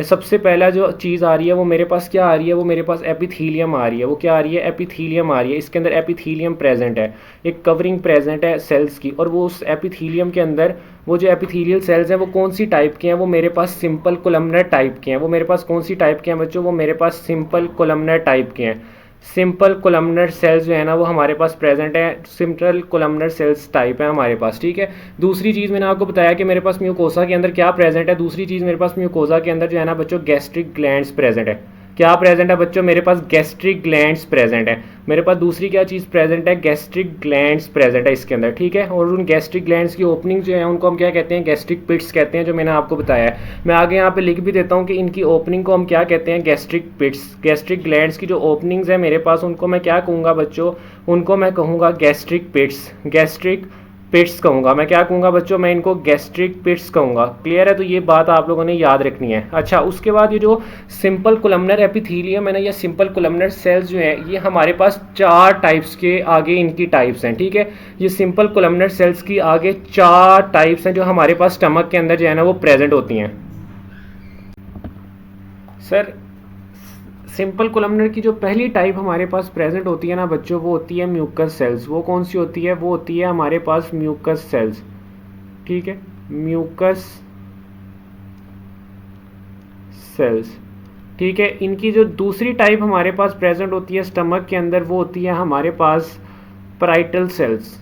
सबसे पहला जो चीज़ आ रही है वो मेरे पास क्या आ रही है, वो मेरे पास एपिथीलियम आ रही है। वो क्या आ रही है, एपिथीलियम आ रही है। इसके अंदर एपिथीलियम प्रेजेंट है, एक कवरिंग प्रेजेंट है सेल्स की। और वो उस एपिथीलियम के अंदर वो जो एपिथीलियल सेल्स हैं वो कौन सी टाइप के हैं, वो मेरे पास सिंपल कोलमनर टाइप के हैं। वो मेरे पास कौन सी टाइप के हैं बच्चों, वो मेरे पास सिंपल कोलमनर टाइप के हैं। सिंपल कोलमनर सेल्स जो है ना वो हमारे पास प्रेजेंट है, सिंपल कोलमनर सेल्स टाइप है हमारे पास, ठीक है। दूसरी चीज़ मैंने आपको बताया कि मेरे पास म्यूकोसा के अंदर क्या प्रेजेंट है। दूसरी चीज़ मेरे पास म्यूकोसा के अंदर जो है ना बच्चों गैस्ट्रिक ग्लैंड्स प्रेजेंट है। क्या प्रेजेंट है बच्चों, मेरे पास गैस्ट्रिक ग्लैंड्स प्रेजेंट है। मेरे पास दूसरी क्या चीज़ प्रेजेंट है, गैस्ट्रिक ग्लैंड्स प्रेजेंट है इसके अंदर, ठीक है। और उन गैस्ट्रिक ग्लैंड्स की ओपनिंग जो है उनको हम क्या कहते हैं, गैस्ट्रिक पिट्स कहते हैं, जो मैंने आपको बताया है। मैं आगे यहाँ पे लिख भी देता हूँ कि इनकी ओपनिंग को हम क्या कहते हैं, गैस्ट्रिक पिट्स। गैस्ट्रिक ग्लैंड्स की जो ओपनिंग्स है मेरे पास उनको मैं क्या कहूँगा बच्चों, उनको मैं कहूँगा गैस्ट्रिक पिट्स। गैस्ट्रिक पिट्स कहूँगा मैं, क्या कहूँगा बच्चों, मैं इनको गैस्ट्रिक पिट्स कहूँगा। क्लियर है, तो ये बात आप लोगों ने याद रखनी है। अच्छा, उसके बाद ये जो सिंपल कोलमनर एपिथीलियम है ना, या सिंपल कोलमनर सेल्स जो है ये हमारे पास 4 टाइप्स के आगे इनकी टाइप्स हैं, ठीक है। ये सिंपल कोलमनर सेल्स की आगे 4 टाइप्स हैं जो हमारे पास स्टमक के अंदर जो है ना वो प्रेजेंट होती हैं। सर, सिंपल कोलमनर की जो पहली टाइप हमारे पास प्रेजेंट होती है ना बच्चों, वो होती है म्यूकस सेल्स। वो कौन सी होती है, वो होती है हमारे पास म्यूकस सेल्स, ठीक है, म्यूकस सेल्स, ठीक है। इनकी जो दूसरी टाइप हमारे पास प्रेजेंट होती है स्टमक के अंदर, वो होती है हमारे पास पराइटल सेल्स।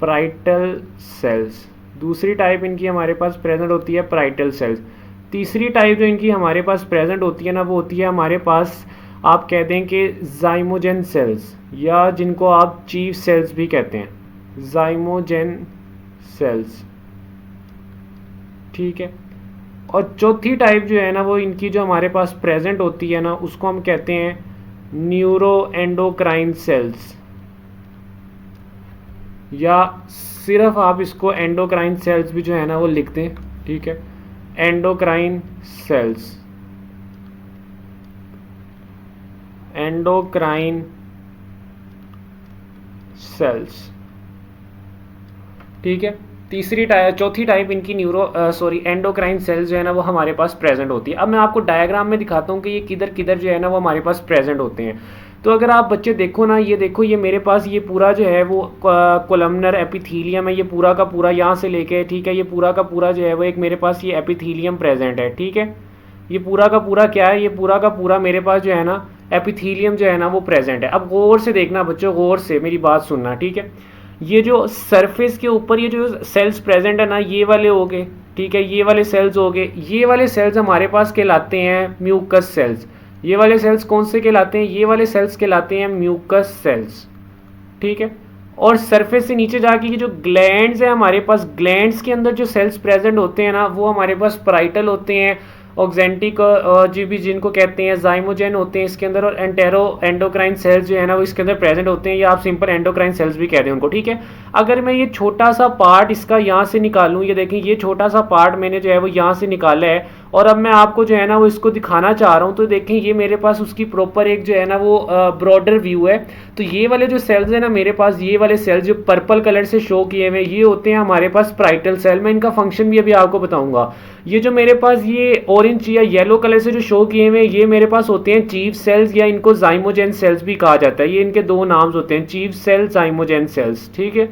पराइटल सेल्स दूसरी टाइप इनकी हमारे पास प्रेजेंट होती है, पराइटल सेल्स। तीसरी टाइप जो इनकी हमारे पास प्रेजेंट होती है ना, वो होती है हमारे पास, आप कहते हैं कि जाइमोजेन सेल्स, या जिनको आप चीफ सेल्स भी कहते हैं, जाइमोजेन सेल्स, ठीक है। और चौथी टाइप जो है ना वो इनकी जो हमारे पास प्रेजेंट होती है ना, उसको हम कहते हैं न्यूरो एंडोक्राइन सेल्स, या सिर्फ आप इसको एंडोक्राइन सेल्स भी जो है ना वो लिख दें, ठीक है, एंडोक्राइन सेल्स, एंडोक्राइन सेल्स, ठीक है। चौथी टाइप इनकी एंडोक्राइन सेल्स जो है ना वो हमारे पास प्रेजेंट होती है। अब मैं आपको डायग्राम में दिखाता हूँ कि ये किधर किधर जो है ना वो हमारे पास प्रेजेंट होते हैं। तो अगर आप बच्चे देखो ना, ये देखो, ये मेरे पास ये पूरा जो है वो कोलमनर एपिथीलियम है, ये पूरा का पूरा यहाँ से लेके, ठीक है, ये पूरा का पूरा जो है वो एक मेरे पास ये एपिथीलियम प्रेजेंट है, ठीक है। ये पूरा का पूरा क्या है, ये पूरा का पूरा मेरे पास जो है ना एपिथीलियम जो है ना वो प्रेजेंट है। अब गौर से देखना बच्चों, गौर से मेरी बात सुनना, ठीक है। ये जो सरफेस के ऊपर ये जो सेल्स प्रेजेंट है ना, ये वाले हो गए, ठीक है, ये वाले सेल्स हो गए। ये वाले सेल्स हमारे पास कहलाते हैं म्यूकस सेल्स। ये वाले सेल्स कौन से कहलाते हैं, ये वाले सेल्स कहलाते हैं म्यूकस सेल्स, ठीक है। और सरफेस से नीचे जाके ये जो ग्लैंड्स है हमारे पास, ग्लैंड्स के अंदर जो सेल्स प्रेजेंट होते हैं ना वो हमारे पास पराइटल होते हैं, ऑक्जेंटिक जी भी जिनको कहते हैं, जाइमोजेन होते हैं इसके अंदर, और एंटेरो एंडोक्राइन सेल्स जो है ना वो इसके अंदर प्रेजेंट होते हैं, या आप सिंपल एंडोक्राइन सेल्स भी कहते हैं उनको, ठीक है। अगर मैं ये छोटा सा पार्ट इसका यहाँ से निकालूँ, ये देखें, ये छोटा सा पार्ट मैंने जो है वो यहाँ से निकाला है, और अब मैं आपको जो है ना वो इसको दिखाना चाह रहा हूँ। तो देखें, ये मेरे पास उसकी प्रॉपर एक जो है ना वो ब्रॉडर व्यू है। तो ये वाले जो सेल्स है ना मेरे पास, ये वाले सेल्स जो पर्पल कलर से शो किए हुए, ये होते हैं हमारे पास पराइटल सेल। मैं इनका फंक्शन भी अभी आपको बताऊंगा। ये जो मेरे पास ये ऑरेंज या येलो कलर से जो शो किए हुए, ये मेरे पास होते हैं चीफ सेल्स, या इनको जाइमोजेन सेल्स भी कहा जाता है। ये इनके दो नाम्स होते हैं, चीफ सेल, जाइमोजेन सेल्स, ठीक है।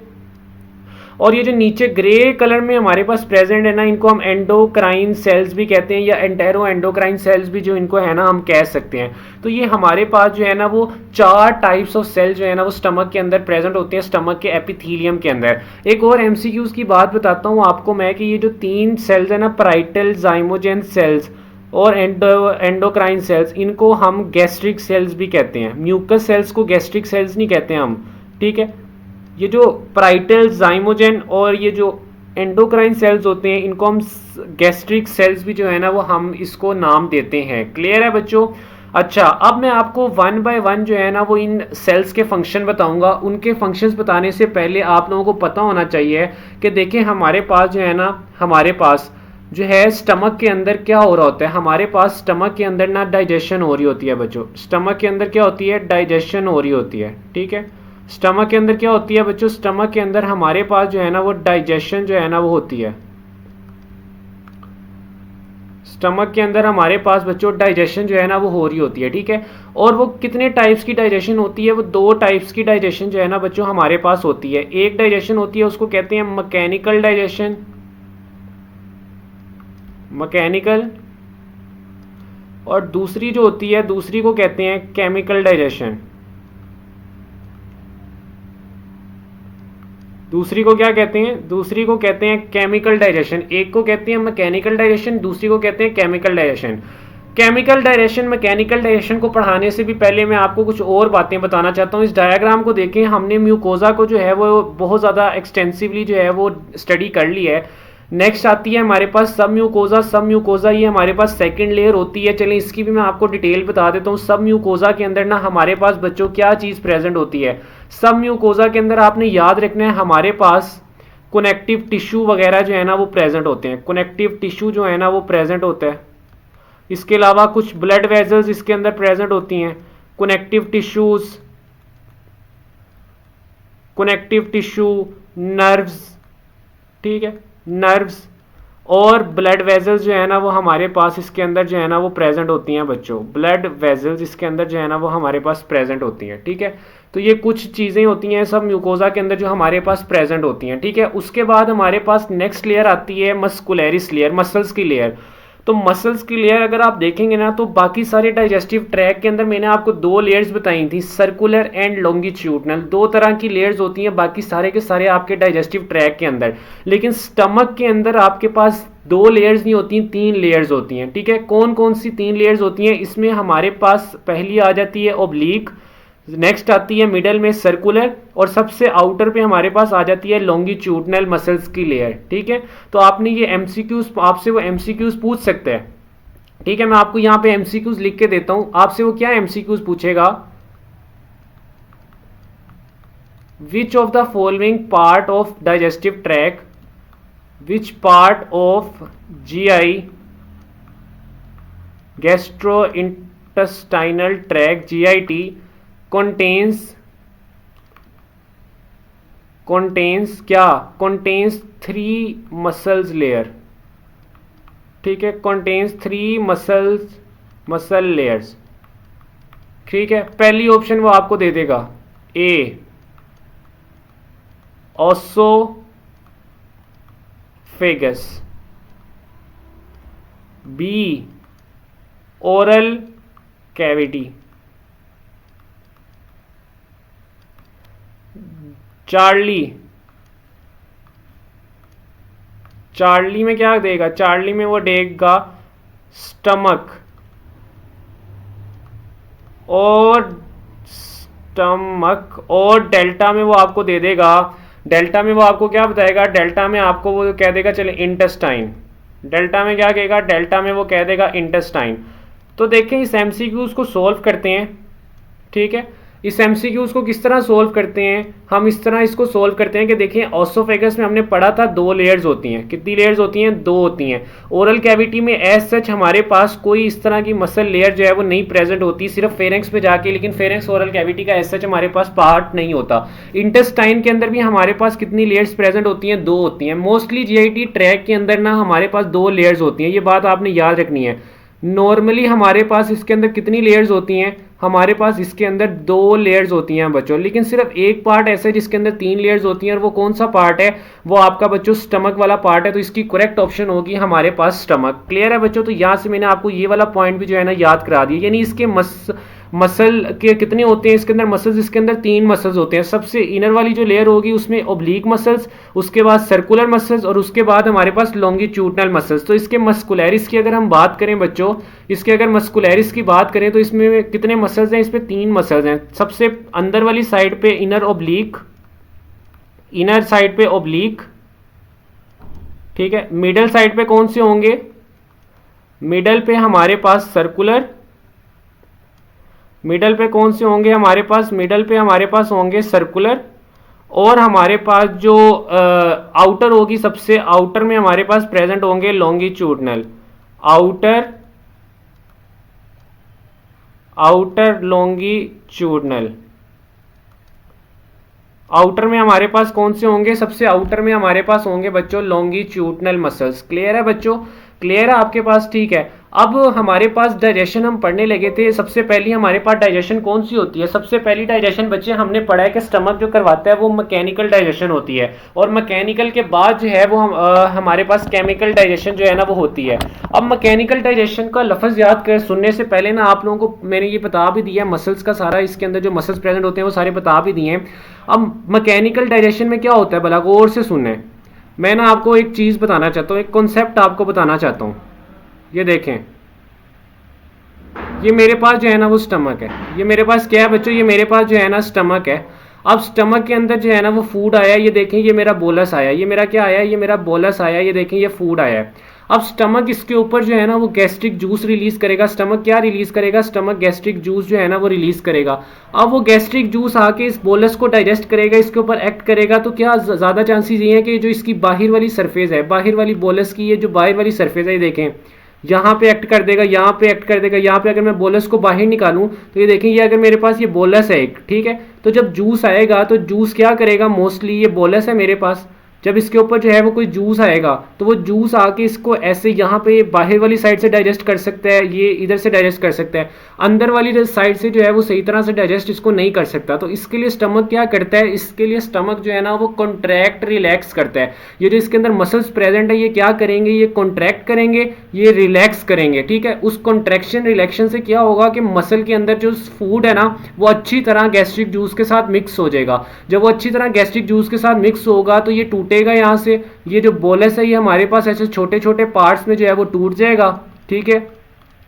और ये जो नीचे ग्रे कलर में हमारे पास प्रेजेंट है ना, इनको हम एंडोक्राइन सेल्स भी कहते हैं, या एंटेरो एंडोक्राइन सेल्स भी जो इनको है ना हम कह सकते हैं। तो ये हमारे पास जो है ना वो 4 टाइप्स ऑफ सेल जो है ना वो स्टमक के अंदर प्रेजेंट होते हैं, स्टमक के एपिथीलियम के अंदर। एक और एमसीक्यूज की बात बताता हूँ आपको मैं, कि ये जो 3 सेल्स है ना, पराइटल, जाइमोजेन सेल्स और एंडोक्राइन सेल्स, इनको हम गैस्ट्रिक सेल्स भी कहते हैं। म्यूकस सेल्स को गैस्ट्रिक सेल्स नहीं कहते हम, ठीक है। ये जो पराइटल, जाइमोजेन और ये जो एंडोक्राइन सेल्स होते हैं, इनको हम गैस्ट्रिक सेल्स भी जो है ना वो हम इसको नाम देते हैं। क्लियर है बच्चों? अच्छा, अब मैं आपको 1 बाय 1 जो है ना वो इन सेल्स के फंक्शन बताऊंगा। उनके फंक्शंस बताने से पहले आप लोगों को पता होना चाहिए कि देखें, हमारे पास जो है ना, हमारे पास जो है स्टमक के अंदर क्या हो रहा होता है। हमारे पास स्टमक के अंदर ना डाइजेशन हो रही होती है बच्चों। स्टमक के अंदर क्या होती है, डाइजेशन हो रही होती है, ठीक है। स्टमक के अंदर क्या होती है बच्चों, स्टमक के अंदर हमारे पास जो है ना वो डाइजेशन जो है ना वो होती है। स्टमक के अंदर हमारे पास बच्चों डाइजेशन जो है ना वो हो रही होती है, ठीक है। और वो कितने टाइप्स की डाइजेशन होती है, वो दो टाइप्स की डाइजेशन जो है ना बच्चों हमारे पास होती है। एक डाइजेशन होती है उसको कहते हैं मैकेनिकल डाइजेशन, मैकेनिकल, और दूसरी जो होती है दूसरी को कहते हैं केमिकल डाइजेशन। दूसरी को क्या कहते हैं, दूसरी को कहते हैं केमिकल डाइजेशन। एक को कहते हैं मैकेनिकल डाइजेशन, दूसरी को कहते हैं chemical digestion. Chemical digestion mechanical digestion को पढ़ाने से भी पहले मैं आपको कुछ और बातें बताना चाहता हूँ। इस डायग्राम को देखें, हमने म्यूकोजा को जो है वो बहुत ज़्यादा एक्सटेंसिवली जो है वो स्टडी कर ली है। नेक्स्ट आती है हमारे पास सब म्यूकोजा। सब म्यूकोजा ये हमारे पास सेकंड लेयर होती है। चलें इसकी भी मैं आपको डिटेल बता देता हूँ। सब म्यूकोजा के अंदर ना हमारे पास बच्चों क्या चीज़ प्रेजेंट होती है। सब म्यूकोजा के अंदर आपने याद रखना है हमारे पास कनेक्टिव टिश्यू वगैरह जो है ना वो प्रेजेंट होते हैं। कनेक्टिव टिश्यू जो है ना वो प्रेजेंट होता है। इसके अलावा कुछ ब्लड वेजल्स इसके अंदर प्रेजेंट होती हैं। Connective tissues, connective tissue, nerves, ठीक है, नर्व्स और ब्लड वेजल्स जो है ना वो हमारे पास इसके अंदर जो है ना वो प्रेजेंट होती हैं बच्चों। ब्लड वेजल्स इसके अंदर जो है ना वो हमारे पास प्रेजेंट होती हैं, ठीक है। तो ये कुछ चीज़ें होती हैं सब म्यूकोजा के अंदर जो हमारे पास प्रेजेंट होती हैं, ठीक है। उसके बाद हमारे पास नेक्स्ट लेयर आती है मस्कुलरिस लेयर, मसल्स की लेयर। तो मसल्स की लेयर अगर आप देखेंगे ना तो बाकी सारे डाइजेस्टिव ट्रैक के अंदर मैंने आपको दो लेयर्स बताई थी, सर्कुलर एंड लॉन्गिट्यूडनल। दो तरह की लेयर्स होती हैं बाकी सारे के सारे आपके डाइजेस्टिव ट्रैक के अंदर। लेकिन स्टमक के अंदर आपके पास दो लेयर्स नहीं होती, तीन लेयर्स होती हैं, ठीक है। कौन कौन सी तीन लेयर्स होती हैं, इसमें हमारे पास पहली आ जाती है ओब्लिक, नेक्स्ट आती है मिडल में सर्कुलर, और सबसे आउटर पे हमारे पास आ जाती है लॉन्गिट्यूडनल मसल्स की लेयर, ठीक है। तो आपने ये एमसीक्यूज, आपसे वो एमसीक्यूज पूछ सकते हैं, ठीक है। मैं आपको यहाँ पे एमसीक्यूज लिख के देता हूं। आपसे वो क्या एमसीक्यूज पूछेगा, which of the following part of digestive tract, which part of GI gastro intestinal tract GIT contains क्या, contains 3 मसल्स लेयर, ठीक है, contains 3 मसल लेयर्स, ठीक है। पहली ऑप्शन वो आपको दे देगा A oesophagus, B oral cavity, Charlie में क्या देगा, चार्ली में वो देगा स्टमक, और डेल्टा में वो आपको दे देगा, डेल्टा में वो आपको क्या बताएगा, डेल्टा में आपको वो कह देगा चले इंटेस्टाइन। डेल्टा में क्या कहेगा, डेल्टा में वो कह देगा इंटेस्टाइन। तो देखें इस एमसीक्यूज को सोल्व करते हैं, ठीक है। इस एमसीक्यूज को किस तरह सोल्व करते हैं, हम इस तरह इसको सोल्व करते हैं कि देखिए ओसोफेगस में हमने पढ़ा था 2 लेयर्स होती हैं। कितनी लेयर्स होती हैं, 2 होती हैं। ओरल कैविटी में एज सच हमारे पास कोई इस तरह की मसल लेयर जो है वो नहीं प्रेजेंट होती, सिर्फ फेरेंक्स में जाके, लेकिन फेरेंक्स ओरल कैविटी का एज सच हमारे पास पार्ट नहीं होता। इंटेस्टाइन के अंदर भी हमारे पास कितनी लेयर्स प्रेजेंट होती हैं, 2 होती हैं। मोस्टली जीआईटी ट्रैक के अंदर ना हमारे पास 2 लेयर्स होती हैं, ये बात आपने याद रखनी है। नॉर्मली हमारे पास इसके अंदर कितनी लेयर्स होती हैं, हमारे पास इसके अंदर 2 लेयर्स होती हैं बच्चों। लेकिन सिर्फ एक पार्ट ऐसा है जिसके अंदर 3 लेयर्स होती हैं, और वो कौन सा पार्ट है, वो आपका बच्चों स्टमक वाला पार्ट है। तो इसकी करेक्ट ऑप्शन होगी हमारे पास स्टमक। क्लियर है बच्चों। तो यहाँ से मैंने आपको ये वाला पॉइंट भी जो है ना याद करा दिया। यानी इसके मसल के कितने होते हैं इसके अंदर मसल्स, इसके अंदर 3 मसल्स होते हैं। सबसे इनर वाली जो लेयर होगी उसमें ओब्लिक मसल्स, उसके बाद सर्कुलर मसल्स, और उसके बाद हमारे पास लॉन्गिट्यूडनल मसल्स। तो इसके मस्कुलरिस की अगर हम बात करें बच्चों, इसके अगर मस्कुलरिस की बात करें तो इसमें कितने मसल्स हैं, इसमें 3 मसल्स हैं। सबसे अंदर वाली साइड पे इनर ओब्लिक, इनर साइड पे ओब्लिक, ठीक है। मिडल साइड पे कौन से होंगे, मिडल पे हमारे पास सर्कुलर, मिडल पे कौन से होंगे हमारे पास, मिडल पे हमारे पास होंगे सर्कुलर, और हमारे पास जो आउटर होगी सबसे आउटर में हमारे पास प्रेजेंट होंगे लॉन्गिट्यूडनल, आउटर लॉन्गिट्यूडनल। आउटर में हमारे पास कौन से होंगे, सबसे आउटर में हमारे पास होंगे बच्चों लॉन्गिट्यूडनल मसल्स। क्लियर है बच्चों। क्लियर है आपके पास, ठीक है। अब हमारे पास डाइजेशन हम पढ़ने लगे थे। सबसे पहली हमारे पास डाइजेशन कौन सी होती है? सबसे पहली डाइजेशन बच्चे हमने पढ़ा है कि स्टमक जो करवाता है वो मैकेनिकल डाइजेशन होती है, और मैकेनिकल के बाद जो है वो हमारे पास केमिकल डाइजेशन जो है ना वो होती है। अब मैकेनिकल डाइजेशन का लफ्ज़ याद कर सुनने से पहले ना आप लोगों को मैंने ये बता भी दिया है, मसल्स का सारा इसके अंदर जो मसल्स प्रेजेंट होते हैं वो सारे बता भी दिए हैं। अब मैकेनिकल डाइजेशन में क्या होता है भला, गौर से सुनने। मैं ना आपको एक चीज़ बताना चाहता हूँ, एक कॉन्सेप्ट आपको बताना चाहता हूँ। ये देखें, ये मेरे पास जो है ना वो स्टमक है। ये मेरे पास क्या है बच्चों? ये मेरे पास जो है ना स्टमक है। अब स्टमक के अंदर जो है ना वो फूड आया, ये देखें, ये मेरा बोलस आया, ये मेरा क्या आया? ये मेरा बोलस आया, ये देखें ये फूड आया है। अब स्टमक इसके ऊपर जो है ना वो गैस्ट्रिक जूस रिलीज करेगा। स्टमक क्या रिलीज करेगा? स्टमक गैस्ट्रिक जूस जो है ना वो रिलीज करेगा। अब वो गैस्ट्रिक जूस आके इस बोलस को डाइजेस्ट करेगा, इसके ऊपर एक्ट करेगा। तो क्या ज़्यादा चांसेस ये हैं कि जो इसकी बाहर वाली सरफेस है, बाहर वाली बोलस की ये जो बाहर वाली सरफेस है, ये देखें यहाँ पे एक्ट कर देगा, यहाँ पे एक्ट कर देगा, यहाँ पे अगर मैं बोलस को बाहर निकालूं तो ये देखें, ये अगर मेरे पास ये बोलस है एक, ठीक है, तो जब जूस आएगा तो जूस क्या करेगा? मोस्टली ये बोलस है मेरे पास, जब इसके ऊपर जो है वो कोई जूस आएगा तो वो जूस आके इसको ऐसे यहाँ पे बाहर वाली साइड से डाइजेस्ट कर सकता है, ये इधर से डाइजेस्ट कर सकता है, अंदर वाली साइड से जो है वो सही तरह से डाइजेस्ट इसको नहीं कर सकता। तो इसके लिए स्टमक क्या करता है? इसके लिए स्टमक जो है ना वो कॉन्ट्रैक्ट रिलैक्स करता है। ये जो इसके अंदर मसल्स प्रेजेंट है ये क्या करेंगे? ये कॉन्ट्रैक्ट करेंगे, ये रिलैक्स करेंगे, ठीक है। उस कॉन्ट्रैक्शन रिलैक्शन से क्या होगा कि मसल के अंदर जो फूड है ना वो अच्छी तरह गैस्ट्रिक जूस के साथ मिक्स हो जाएगा। जब वो अच्छी तरह गैस्ट्रिक जूस के साथ मिक्स होगा तो ये टूटेगा यहाँ से, ये जो बोलस है ये हमारे पास ऐसे छोटे छोटे पार्ट्स में जो है वो टूट जाएगा, ठीक है।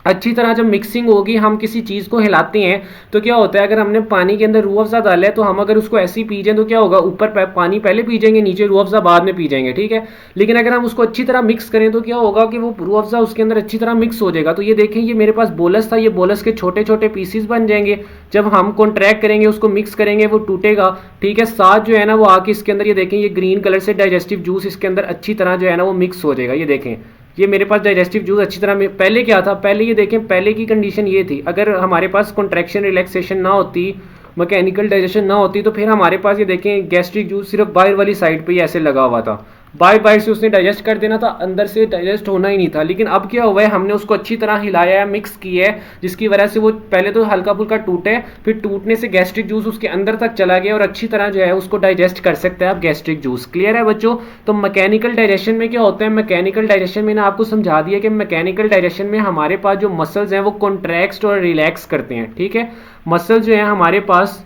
अच्छी तरह जब मिक्सिंग होगी, हम किसी चीज़ को हिलाते हैं तो क्या होता है, अगर हमने पानी के अंदर रूह अफ़ज़ा डाला है तो हम अगर उसको ऐसे ही पी जाएं तो क्या होगा? ऊपर पानी पहले पी जाएंगे, नीचे रूह अफ़ज़ा बाद में पी जाएंगे, ठीक है। लेकिन अगर हम उसको अच्छी तरह मिक्स करें तो क्या होगा कि वो रूह अफ़ज़ा उसके अंदर अच्छी तरह मिक्स हो जाएगा। तो ये देखें, ये मेरे पास बोलस था, ये बोलस के छोटे छोटे पीसीस बन जाएंगे। जब हम कॉन्ट्रैक्ट करेंगे, उसको मिक्स करेंगे, वो टूटेगा, ठीक है। साथ जो है ना वो आके इसके अंदर ये देखें, ये ग्रीन कलर से डाइजेस्टिव जूस इसके अंदर अच्छी तरह जो है ना वो मिक्स हो जाएगा। ये देखें, ये मेरे पास डाइजेस्टिव जूस अच्छी तरह में, पहले क्या था? पहले ये देखें, पहले की कंडीशन ये थी, अगर हमारे पास कॉन्ट्रैक्शन रिलैक्सेशन ना होती, मैकेनिकल डाइजेशन ना होती, तो फिर हमारे पास ये देखें गैस्ट्रिक जूस सिर्फ बाहर वाली साइड पे ही ऐसे लगा हुआ था, बाहर से उसने डाइजेस्ट कर देना था, अंदर से डाइजेस्ट होना ही नहीं था। लेकिन अब क्या हुआ है, हमने उसको अच्छी तरह हिलाया है, मिक्स किया है, जिसकी वजह से वो पहले तो हल्का फुल्का टूटे, फिर टूटने से गैस्ट्रिक जूस उसके अंदर तक चला गया और अच्छी तरह जो है उसको डाइजेस्ट कर सकता है अब गैस्ट्रिक जूस। क्लियर है बच्चों? तो मैकेनिकल डाइजेशन में क्या होता है? मैकेनिकल डाइजेशन में आपको समझा दिया कि मैकेनिकल डाइजेशन में हमारे पास जो मसल्स हैं वो कॉन्ट्रैक्ट और रिलैक्स करते हैं, ठीक है। मसल्स जो है हमारे पास,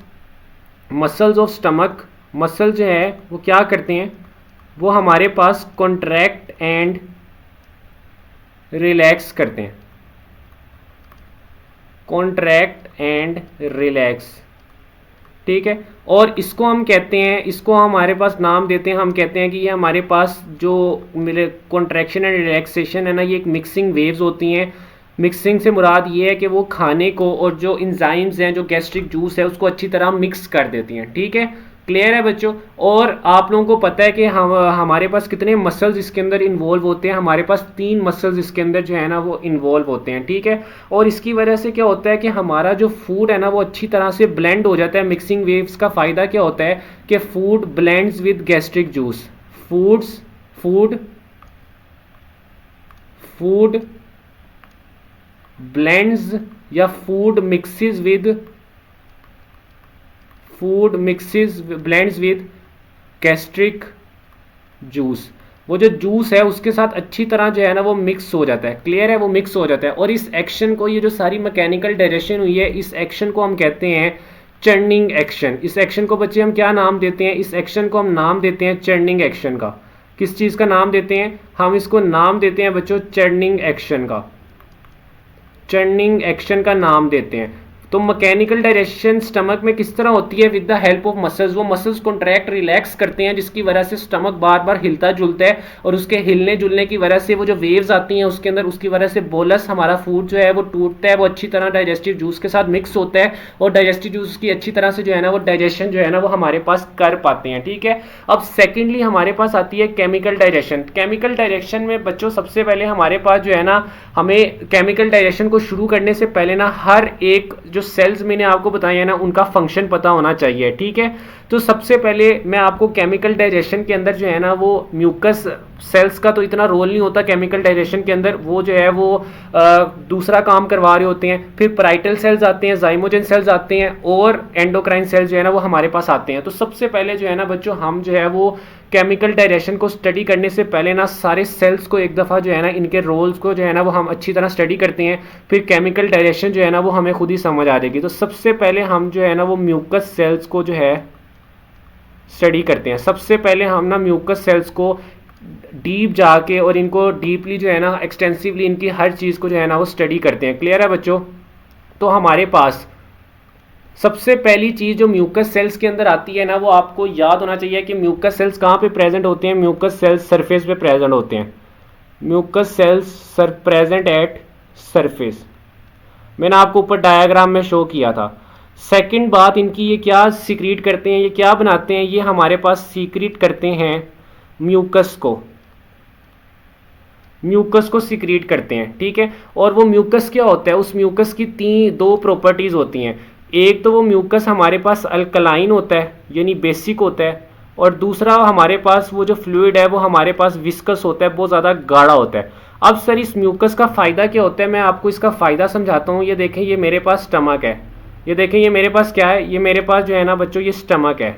मसल्स ऑफ स्टमक, मसल जो है वो क्या करते हैं? वो हमारे पास कॉन्ट्रैक्ट एंड रिलैक्स करते हैं, कॉन्ट्रैक्ट एंड रिलैक्स, ठीक है। और इसको हम कहते हैं, इसको हमारे पास नाम देते हैं, हम कहते हैं कि ये हमारे पास जो मेरे कॉन्ट्रैक्शन एंड रिलैक्सेशन है ना, ये एक मिक्सिंग वेव्स होती हैं। मिक्सिंग से मुराद ये है कि वो खाने को और जो इंजाइम्स हैं, जो गैस्ट्रिक जूस है, उसको अच्छी तरह मिक्स कर देती हैं, ठीक है। क्लियर है बच्चों? और आप लोगों को पता है कि हमारे पास कितने मसल्स इसके अंदर इन्वॉल्व होते हैं? हमारे पास 3 मसल्स इसके अंदर जो है ना वो इन्वॉल्व होते हैं, ठीक है। और इसकी वजह से क्या होता है कि हमारा जो फूड है ना वो अच्छी तरह से ब्लेंड हो जाता है। मिक्सिंग वेव्स का फ़ायदा क्या होता है कि food blends with gastric juice, food blends या food mixes blends with gastric juice. वो जो जूस है उसके साथ अच्छी तरह जो है ना वो मिक्स हो जाता है। क्लियर है? वो मिक्स हो जाता है। और इस एक्शन को, ये जो सारी मैकेनिकल डाइजेशन हुई है, इस एक्शन को हम कहते हैं चर्निंग एक्शन। इस एक्शन को बच्चे हम क्या नाम देते हैं? इस एक्शन को हम नाम देते हैं चर्निंग एक्शन का। किस चीज़ का नाम देते हैं? हम इसको नाम देते हैं बच्चों चर्निंग एक्शन का, चर्निंग एक्शन का नाम देते हैं। तो मैकेनिकल डाइजेशन स्टमक में किस तरह होती है? With the help of muscles. वो मसल्स कॉन्ट्रैक्ट रिलैक्स करते हैं, जिसकी वजह से स्टमक बार बार हिलता जुलता है, और उसके हिलने जुलने की वजह से वो जो वेव्स आती हैं उसके अंदर, उसकी वजह से बोलस हमारा फूड जो है वो टूटता है, वो अच्छी तरह डाइजेस्टिव जूस के साथ मिक्स होता है, और डाइजेस्टिव जूस की अच्छी तरह से जो है ना वो डाइजेशन जो है ना वो हमारे पास कर पाते हैं, ठीक है। अब सेकेंडली हमारे पास आती है केमिकल डाइजेशन। केमिकल डाइजेशन में बच्चों सबसे पहले हमारे पास जो है ना, हमें केमिकल डाइजेशन को शुरू करने से पहले ना हर एक जो सेल्स मैंने आपको बताया है ना उनका फंक्शन पता होना चाहिए, ठीक है। तो तो सबसे पहले मैं आपको केमिकल डाइजेशन के अंदर जो है ना वो म्यूकस सेल्स का तो इतना रोल नहीं होता केमिकल डाइजेशन के अंदर, वो जो है वो दूसरा काम करवा रहे होते हैं। फिर पराइटल सेल्स आते हैं, जाइमोजन सेल्स आते हैं और एंडोक्राइन सेल्स जो है ना वो हमारे पास आते हैं। तो सबसे पहले जो है ना बच्चों हम जो है वो केमिकल डायरेक्शन को स्टडी करने से पहले ना सारे सेल्स को एक दफ़ा जो है ना इनके रोल्स को जो है ना वो हम अच्छी तरह स्टडी करते हैं, फिर केमिकल डायरेक्शन जो है ना वो हमें खुद ही समझ आ जाएगी। तो सबसे पहले हम जो है ना वो म्यूकस सेल्स को जो है स्टडी करते हैं। सबसे पहले हम ना म्यूकस सेल्स को डीप जाके और इनको डीपली जो है ना एक्सटेंसिवली इनकी हर चीज़ को जो है ना वो स्टडी करते हैं। क्लियर है बच्चों? तो हमारे पास सबसे पहली चीज़ जो म्यूकस सेल्स के अंदर आती है ना वो आपको याद होना चाहिए कि म्यूकस सेल्स कहाँ पे प्रेजेंट होते हैं। म्यूकस सेल्स सरफेस पे प्रेजेंट होते हैं। Mucus cells present at surface, मैंने आपको ऊपर डायग्राम में शो किया था। सेकंड बात, इनकी ये क्या सीक्रेट करते हैं, ये क्या बनाते हैं, ये हमारे पास सीक्रेट करते हैं म्यूकस को सीक्रेट करते हैं। ठीक है, और वो म्यूकस क्या होता है, उस म्यूकस की दो प्रॉपर्टीज़ होती हैं। एक तो वो म्यूकस हमारे पास अल्कलाइन होता है यानी बेसिक होता है, और दूसरा हमारे पास वो जो फ्लूइड है वो हमारे पास विस्कस होता है, बहुत ज़्यादा गाढ़ा होता है। अब सर इस म्यूकस का फ़ायदा क्या होता है, मैं आपको इसका फ़ायदा समझाता हूँ। ये देखें, ये मेरे पास स्टमक है, ये देखें ये मेरे पास क्या है, ये मेरे पास जो है ना बच्चों ये स्टमक है।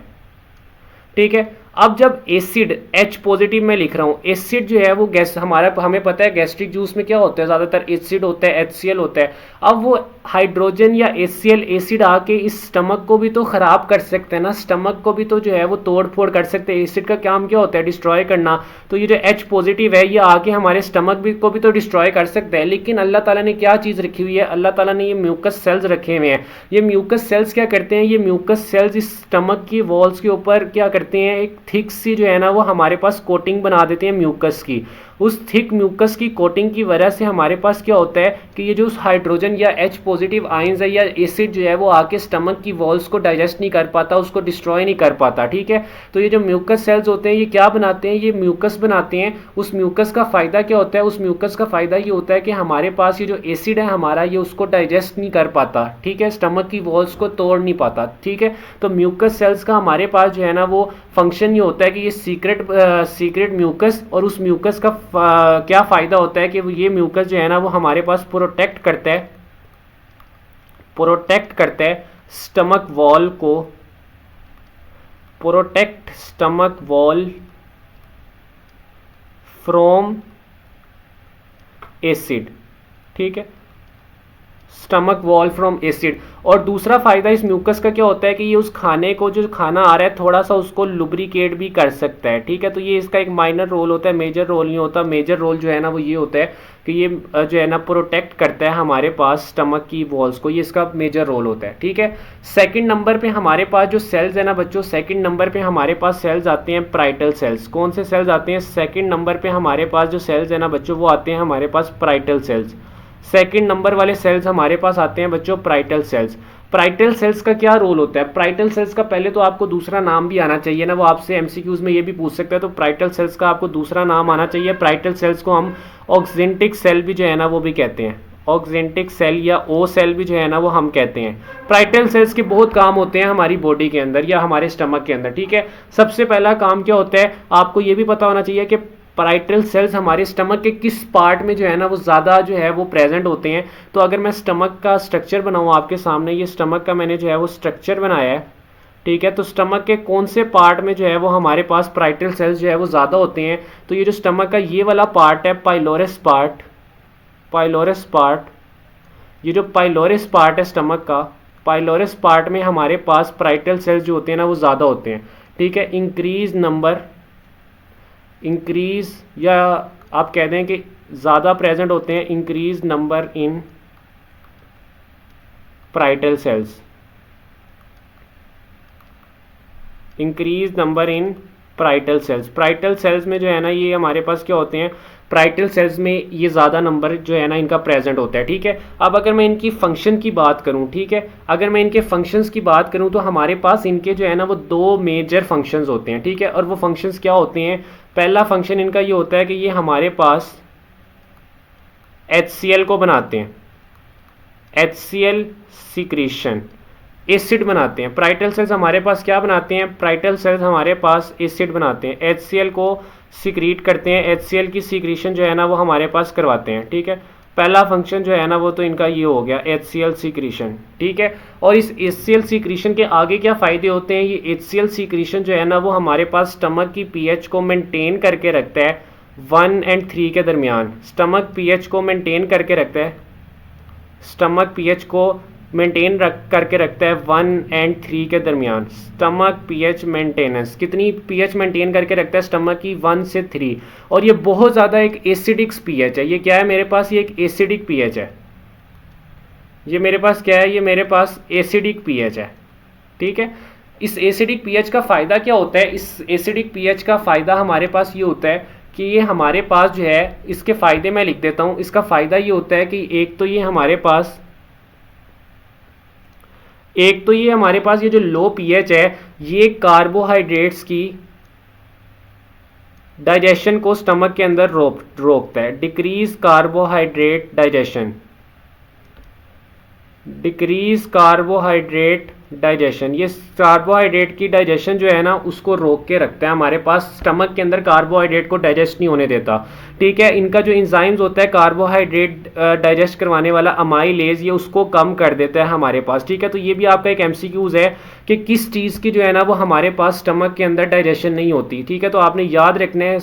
ठीक है, अब जब एसिड H पॉजिटिव में लिख रहा हूँ, एसिड जो है वो गैस हमें पता है गैस्ट्रिक जूस में क्या होता है, ज़्यादातर एसिड होता है, HCl होता है। अब वो हाइड्रोजन या HCl एसिड आके इस स्टमक को भी तो ख़राब कर सकते हैं ना, स्टमक को भी तो जो है वो तोड़ फोड़ कर सकते हैं। एसिड का काम क्या होता है, डिस्ट्रॉय करना। तो ये जो H पॉजिटिव है ये आके हमारे स्टमक को भी तो डिस्ट्रॉय कर सकते हैं। लेकिन अल्लाह ताला ने क्या चीज़ रखी हुई है, अल्लाह ताला ने ये म्यूकस सेल्स रखे हुए हैं। ये म्यूकस सेल्स क्या करते हैं, ये म्यूकस सेल्स इस स्टमक की वॉल्स के ऊपर क्या करते हैं, एक थिक सी जो है ना वो हमारे पास कोटिंग बना देते हैं म्यूकस की। उस थिक म्यूकस की कोटिंग की वजह से हमारे पास क्या होता है कि ये जो हाइड्रोजन या H पॉजिटिव आयंस है या एसिड जो है वो आके स्टमक की वॉल्स को डाइजेस्ट नहीं कर पाता, उसको डिस्ट्रॉय नहीं कर पाता। ठीक है, तो ये जो म्यूकस सेल्स होते हैं ये क्या बनाते हैं, ये म्यूकस बनाते हैं। उस म्यूकस का फ़ायदा क्या होता है, उस म्यूकस का फ़ायदा ये होता है कि हमारे पास ये जो एसिड है हमारा ये उसको डाइजेस्ट नहीं कर पाता। ठीक है, स्टमक की वॉल्स को तोड़ नहीं पाता। ठीक है, तो म्यूकस सेल्स का हमारे पास जो है ना वो फंक्शन ये होता है कि ये सीक्रेट म्यूकस, और उस म्यूकस का क्या फ़ायदा होता है कि ये म्यूकस जो है ना वो हमारे पास प्रोटेक्ट करता है स्टमक वॉल को, protect stomach wall from acid. ठीक है, स्टमक वॉल फ्रॉम एसिड। और दूसरा फ़ायदा इस म्यूकस का क्या होता है कि ये उस खाने को, जो खाना आ रहा है थोड़ा सा उसको लुब्रिकेट भी कर सकता है। ठीक है, तो ये इसका एक माइनर रोल होता है, मेजर रोल नहीं होता। मेजर रोल जो है ना वो ये होता है कि ये जो है ना प्रोटेक्ट करता है हमारे पास स्टमक की वॉल्स को, ये इसका मेजर रोल होता है। ठीक है, सेकंड नंबर पे हमारे पास जो सेल्स है ना बच्चों, सेकंड नंबर पे हमारे पास सेल्स आते हैं पराइटल सेल्स। कौन से सेल्स आते हैं, सेकंड नंबर पे हमारे पास जो सेल्स है ना बच्चों वो आते हैं हमारे पास पराइटल सेल्स। सेकंड नंबर वाले सेल्स हमारे पास आते हैं बच्चों पराइटल सेल्स। पराइटल सेल्स का क्या रोल होता है, पराइटल सेल्स का पहले तो आपको दूसरा नाम भी आना चाहिए ना, वो आपसे एमसीक्यूज में ये भी पूछ सकते हैं। तो पराइटल सेल्स का आपको दूसरा नाम आना चाहिए। पराइटल सेल्स को हम ऑक्जेंटिक सेल भी जो है ना वो भी कहते हैं, ऑक्जेंटिक सेल या ओ सेल भी जो है ना वो हम कहते हैं। पराइटल सेल्स के बहुत काम होते हैं हमारी बॉडी के अंदर या हमारे स्टमक के अंदर। ठीक है, सबसे पहला काम क्या होता है, आपको ये भी पता होना चाहिए कि पराइटल सेल्स हमारे स्टमक के किस पार्ट में जो है ना वो ज़्यादा जो है वो प्रेजेंट होते हैं। तो अगर मैं स्टमक का स्ट्रक्चर बनाऊँ आपके सामने, ये स्टमक का मैंने जो है वो स्ट्रक्चर बनाया है। ठीक है, तो स्टमक के कौन से पार्ट में जो है वो हमारे पास पराइटल सेल्स जो है वो ज़्यादा होते हैं। तो ये जो स्टमक का ये वाला पार्ट है पाइलोरस पार्ट, ये जो पाइलोरस पार्ट है स्टमक का, पाइलोरस पार्ट में हमारे पास पराइटल सेल्स जो होते हैं ना वो ज़्यादा होते हैं। ठीक है, इंक्रीज या आप कह दें कि ज़्यादा प्रेजेंट होते हैं, increase number in parietal cells, increase number in parietal cells. Parietal cells में जो है ना ये हमारे पास क्या होते हैं, पराइटल सेल्स में ये ज़्यादा नंबर जो है ना इनका प्रेजेंट होता है। ठीक है, अब अगर मैं इनकी फंक्शन की बात करूं, ठीक है, अगर मैं इनके फंक्शंस की बात करूं तो हमारे पास इनके जो है ना वो दो मेजर फंक्शंस होते हैं। ठीक है, और वो फंक्शंस क्या होते हैं, पहला फंक्शन इनका ये होता है कि ये हमारे पास HCl को बनाते हैं, HCl सीक्रेशन। एसिड बनाते हैं। पाराइटल सेल्स हमारे पास क्या बनाते हैं? पाराइटल सेल्स हमारे पास एसिड बनाते हैं, HCl को सिक्रीट करते हैं, HCl की सिक्रीशन जो है ना वो हमारे पास करवाते हैं, ठीक है। पहला फंक्शन जो है ना वो तो इनका ये हो गया HCl सिक्रीशन, ठीक है। और इस HCl सिक्रीशन के आगे क्या फ़ायदे होते हैं? ये HCl सिक्रीशन जो है ना वो हमारे पास स्टमक की पीएच को मेंटेन करके रखता है 1 और 3 के दरमियान। स्टमक पीएच को मेंटेन करके रखता है, स्टमक पीएच को मेंटेन करके रखता है 1 और 3 के दरमियान। स्टमक पीएच मेंटेनेंस, कितनी पीएच मेंटेन करके रखता है? स्टमक की 1 से 3। और ये बहुत ज़्यादा एक एसिडिक पीएच है। ये क्या है मेरे पास? ये एक एसिडिक पीएच है। ये मेरे पास क्या है? ये मेरे पास एसिडिक पीएच है, ठीक है। इस एसिडिक पीएच का फ़ायदा क्या होता है? इस एसिडिक पीएच का फ़ायदा हमारे पास ये होता है कि ये हमारे पास जो है, इसके फ़ायदे मैं लिख देता हूँ। इसका फ़ायदा ये होता है कि एक तो ये हमारे पास ये जो लो पीएच है ये कार्बोहाइड्रेट्स की डाइजेशन को स्टमक के अंदर रोकता है। Decrease carbohydrate digestion, decrease carbohydrate digestion, ये कार्बोहाइड्रेट की डाइजेशन जो है ना उसको रोक के रखता है हमारे पास। स्टमक के अंदर कार्बोहाइड्रेट को डाइजेस्ट नहीं होने देता, ठीक है। इनका जो इंजाइम्स होता है कार्बोहाइड्रेट डाइजेस्ट करवाने वाला अमाइलेज, ये उसको कम कर देता है हमारे पास, ठीक है। तो ये भी आपका एक एमसीक्यूज है कि किस चीज़ की जो है ना वो हमारे पास स्टमक के अंदर डाइजेशन नहीं होती, ठीक है। तो आपने याद रखना है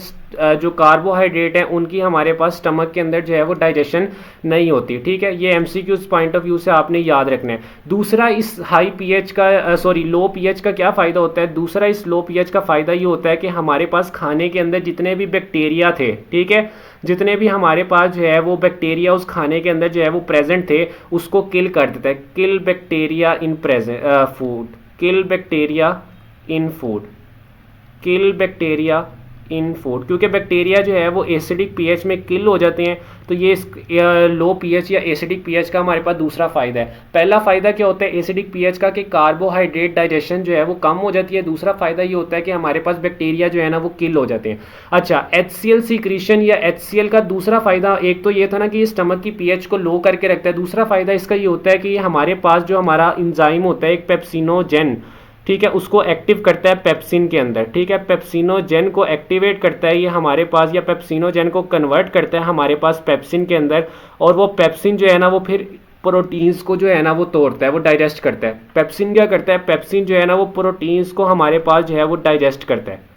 जो कार्बोहाइड्रेट है उनकी हमारे पास स्टमक के अंदर जो है वो डाइजेशन नहीं होती, ठीक है। ये एमसीक्यूज पॉइंट ऑफ व्यू से आपने याद रखना है। दूसरा, इस हाई पीएच का लो पीएच का क्या फ़ायदा होता है? दूसरा, इस लो पीएच का फ़ायदा ये होता है कि हमारे पास खाने के अंदर जितने भी बैक्टीरिया थे, ठीक है, जितने भी हमारे पास जो है वो बैक्टीरिया उस खाने के अंदर जो है वो प्रेजेंट थे उसको किल कर देता है। किल बैक्टीरिया इन फूड, किल बैक्टीरिया इन फूड, किल बैक्टीरिया इन फूड। क्योंकि बैक्टीरिया जो है वो एसिडिक पीएच में किल हो जाते हैं। तो ये लो पीएच या एसिडिक पीएच का हमारे पास दूसरा फ़ायदा है। पहला फ़ायदा क्या होता है एसिडिक पीएच का कि कार्बोहाइड्रेट डाइजेशन जो है वो कम हो जाती है। दूसरा फ़ायदा ये होता है कि हमारे पास बैक्टीरिया जो है ना वो किल हो जाते हैं। अच्छा, HCl सीक्रेशन या HCl का दूसरा फ़ायदा, एक तो ये था ना कि ये स्टमक की पीएच को लो करके रखता है। दूसरा फ़ायदा इसका ये होता है कि हमारे पास जो हमारा इंजाइम होता है एक पेप्सिनोजेन, ठीक है, उसको एक्टिव करता है पेप्सिन के अंदर, ठीक है। पेप्सिनोजेन को एक्टिवेट करता है ये हमारे पास, या पेप्सिनोजेन को कन्वर्ट करता है हमारे पास पेप्सिन के अंदर। और वो पेप्सिन जो है ना वो फिर प्रोटीन्स को जो है ना वो तोड़ता है, वो डाइजेस्ट करता है। पेप्सिन क्या करता है? पेप्सिन जो है ना वो प्रोटीन्स को हमारे पास जो है वो डाइजेस्ट करता है।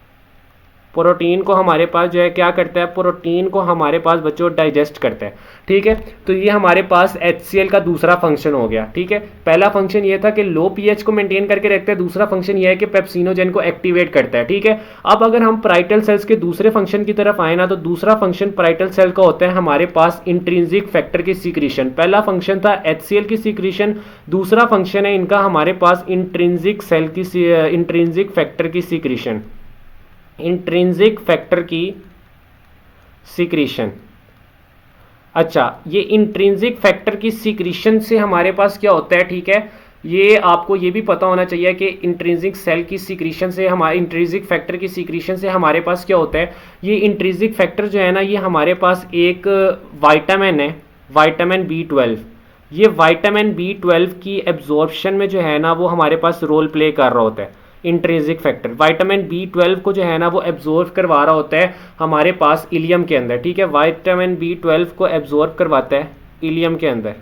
प्रोटीन को हमारे पास जो है क्या करता है? प्रोटीन को हमारे पास बच्चों डाइजेस्ट करता है, ठीक है। तो ये हमारे पास HCl का दूसरा फंक्शन हो गया, ठीक है। पहला फंक्शन ये था कि लो पीएच को मेंटेन करके रखता है, दूसरा फंक्शन ये है कि पेप्सिनोजेन को एक्टिवेट करता है, ठीक है। अब अगर हम पाराइटल सेल्स के दूसरे फंक्शन की तरफ आए ना, तो दूसरा फंक्शन पाराइटल सेल का होता है हमारे पास इंट्रिंसिक फैक्टर की सीक्रेशन। पहला फंक्शन था HCl की सीक्रेशन, दूसरा फंक्शन है इनका हमारे पास इंट्रिंसिक फैक्टर की सीक्रेशन, इंट्रिंसिक फैक्टर की सीक्रेशन। अच्छा, ये इंट्रिंसिक फैक्टर की सीक्रेशन से हमारे पास क्या होता है, ठीक है। ये आपको ये भी पता होना चाहिए कि इंट्रिंसिक सेल की सीक्रेशन से हमारे इंट्रिंसिक फैक्टर की सीक्रेशन से हमारे पास क्या होता है। ये इंट्रिंसिक फैक्टर जो है ना ये हमारे पास एक विटामिन है, विटामिन B12। ये विटामिन B12 की एब्जॉर्प्शन में जो है ना वो हमारे पास रोल प्ले कर रहा होता है। इंट्रिंसिक फैक्टर विटामिन B12 को जो है ना वो एब्जॉर्ब करवा रहा होता है हमारे पास इलियम के अंदर, ठीक है। विटामिन B12 को एब्जॉर्ब करवाता है इलियम के अंदर।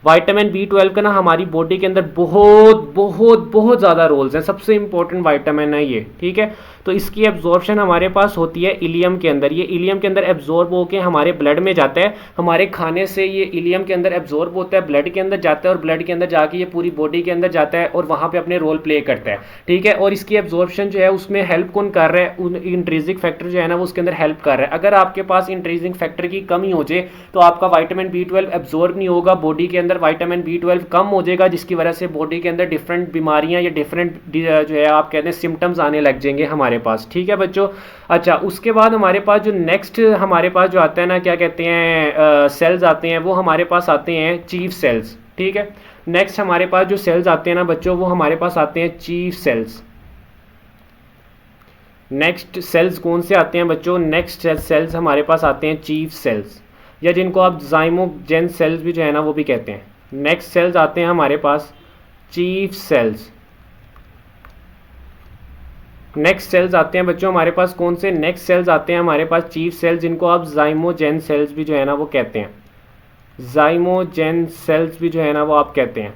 विटामिन B12 का ना हमारी बॉडी के अंदर बहुत बहुत बहुत ज़्यादा रोल्स हैं, सबसे इंपॉर्टेंट विटामिन है ये, ठीक है। तो इसकी एब्जॉर्प्शन हमारे पास होती है इलियम के अंदर। ये इलियम के अंदर एब्जॉर्ब होकर हमारे ब्लड में जाता है, हमारे खाने से ये इलियम के अंदर एब्जॉर्ब होता है, ब्लड के अंदर जाता है, और ब्लड के अंदर जाके ये पूरी बॉडी के अंदर जाता है और वहाँ पर अपने रोल प्ले करता है, ठीक है। और इसकी एब्जॉर्प्शन जो है उसमें हेल्प कौन कर रहा है? इंट्रिंसिक फैक्टर जो है ना वो उसके अंदर हेल्प कर रहा है। अगर आपके पास इंट्रिंसिक फैक्टर की कमी हो जाए तो आपका विटामिन B12 एब्जॉर्ब नहीं होगा, बॉडी के अंदर विटामिन B12 कम हो जाएगा, जिसकी वजह से बॉडी के अंदर डिफरेंट बीमारियां या डिफरेंट जो है आप कहते हैं सिम्टम्स आने लग जाएंगे हमारे पास, ठीक है बच्चों। अच्छा, उसके बाद हमारे पास जो नेक्स्ट हमारे पास जो आता है ना क्या कहते हैं सेल्स आते हैं, वो हमारे पास आते हैं चीफ सेल्स, ठीक है। नेक्स्ट हमारे पास जो सेल्स आते हैं ना बच्चों वो हमारे पास आते हैं चीफ सेल्स। नेक्स्ट सेल्स कौन से आते हैं बच्चों? नेक्स्ट सेल्स हमारे पास आते हैं चीफ सेल्स, या जिनको आप जाइमोजेन सेल्स भी जो है ना वो भी कहते हैं। नेक्स्ट सेल्स आते हैं हमारे पास चीफ सेल्स। नेक्स्ट सेल्स आते हैं बच्चों हमारे पास कौन से, नेक्स्ट सेल्स आते हैं हमारे पास चीफ सेल्स, जिनको आप जाइमोजेन सेल्स भी जो है ना वो कहते हैं, जाइमोजेन सेल्स भी जो है ना वो आप कहते हैं।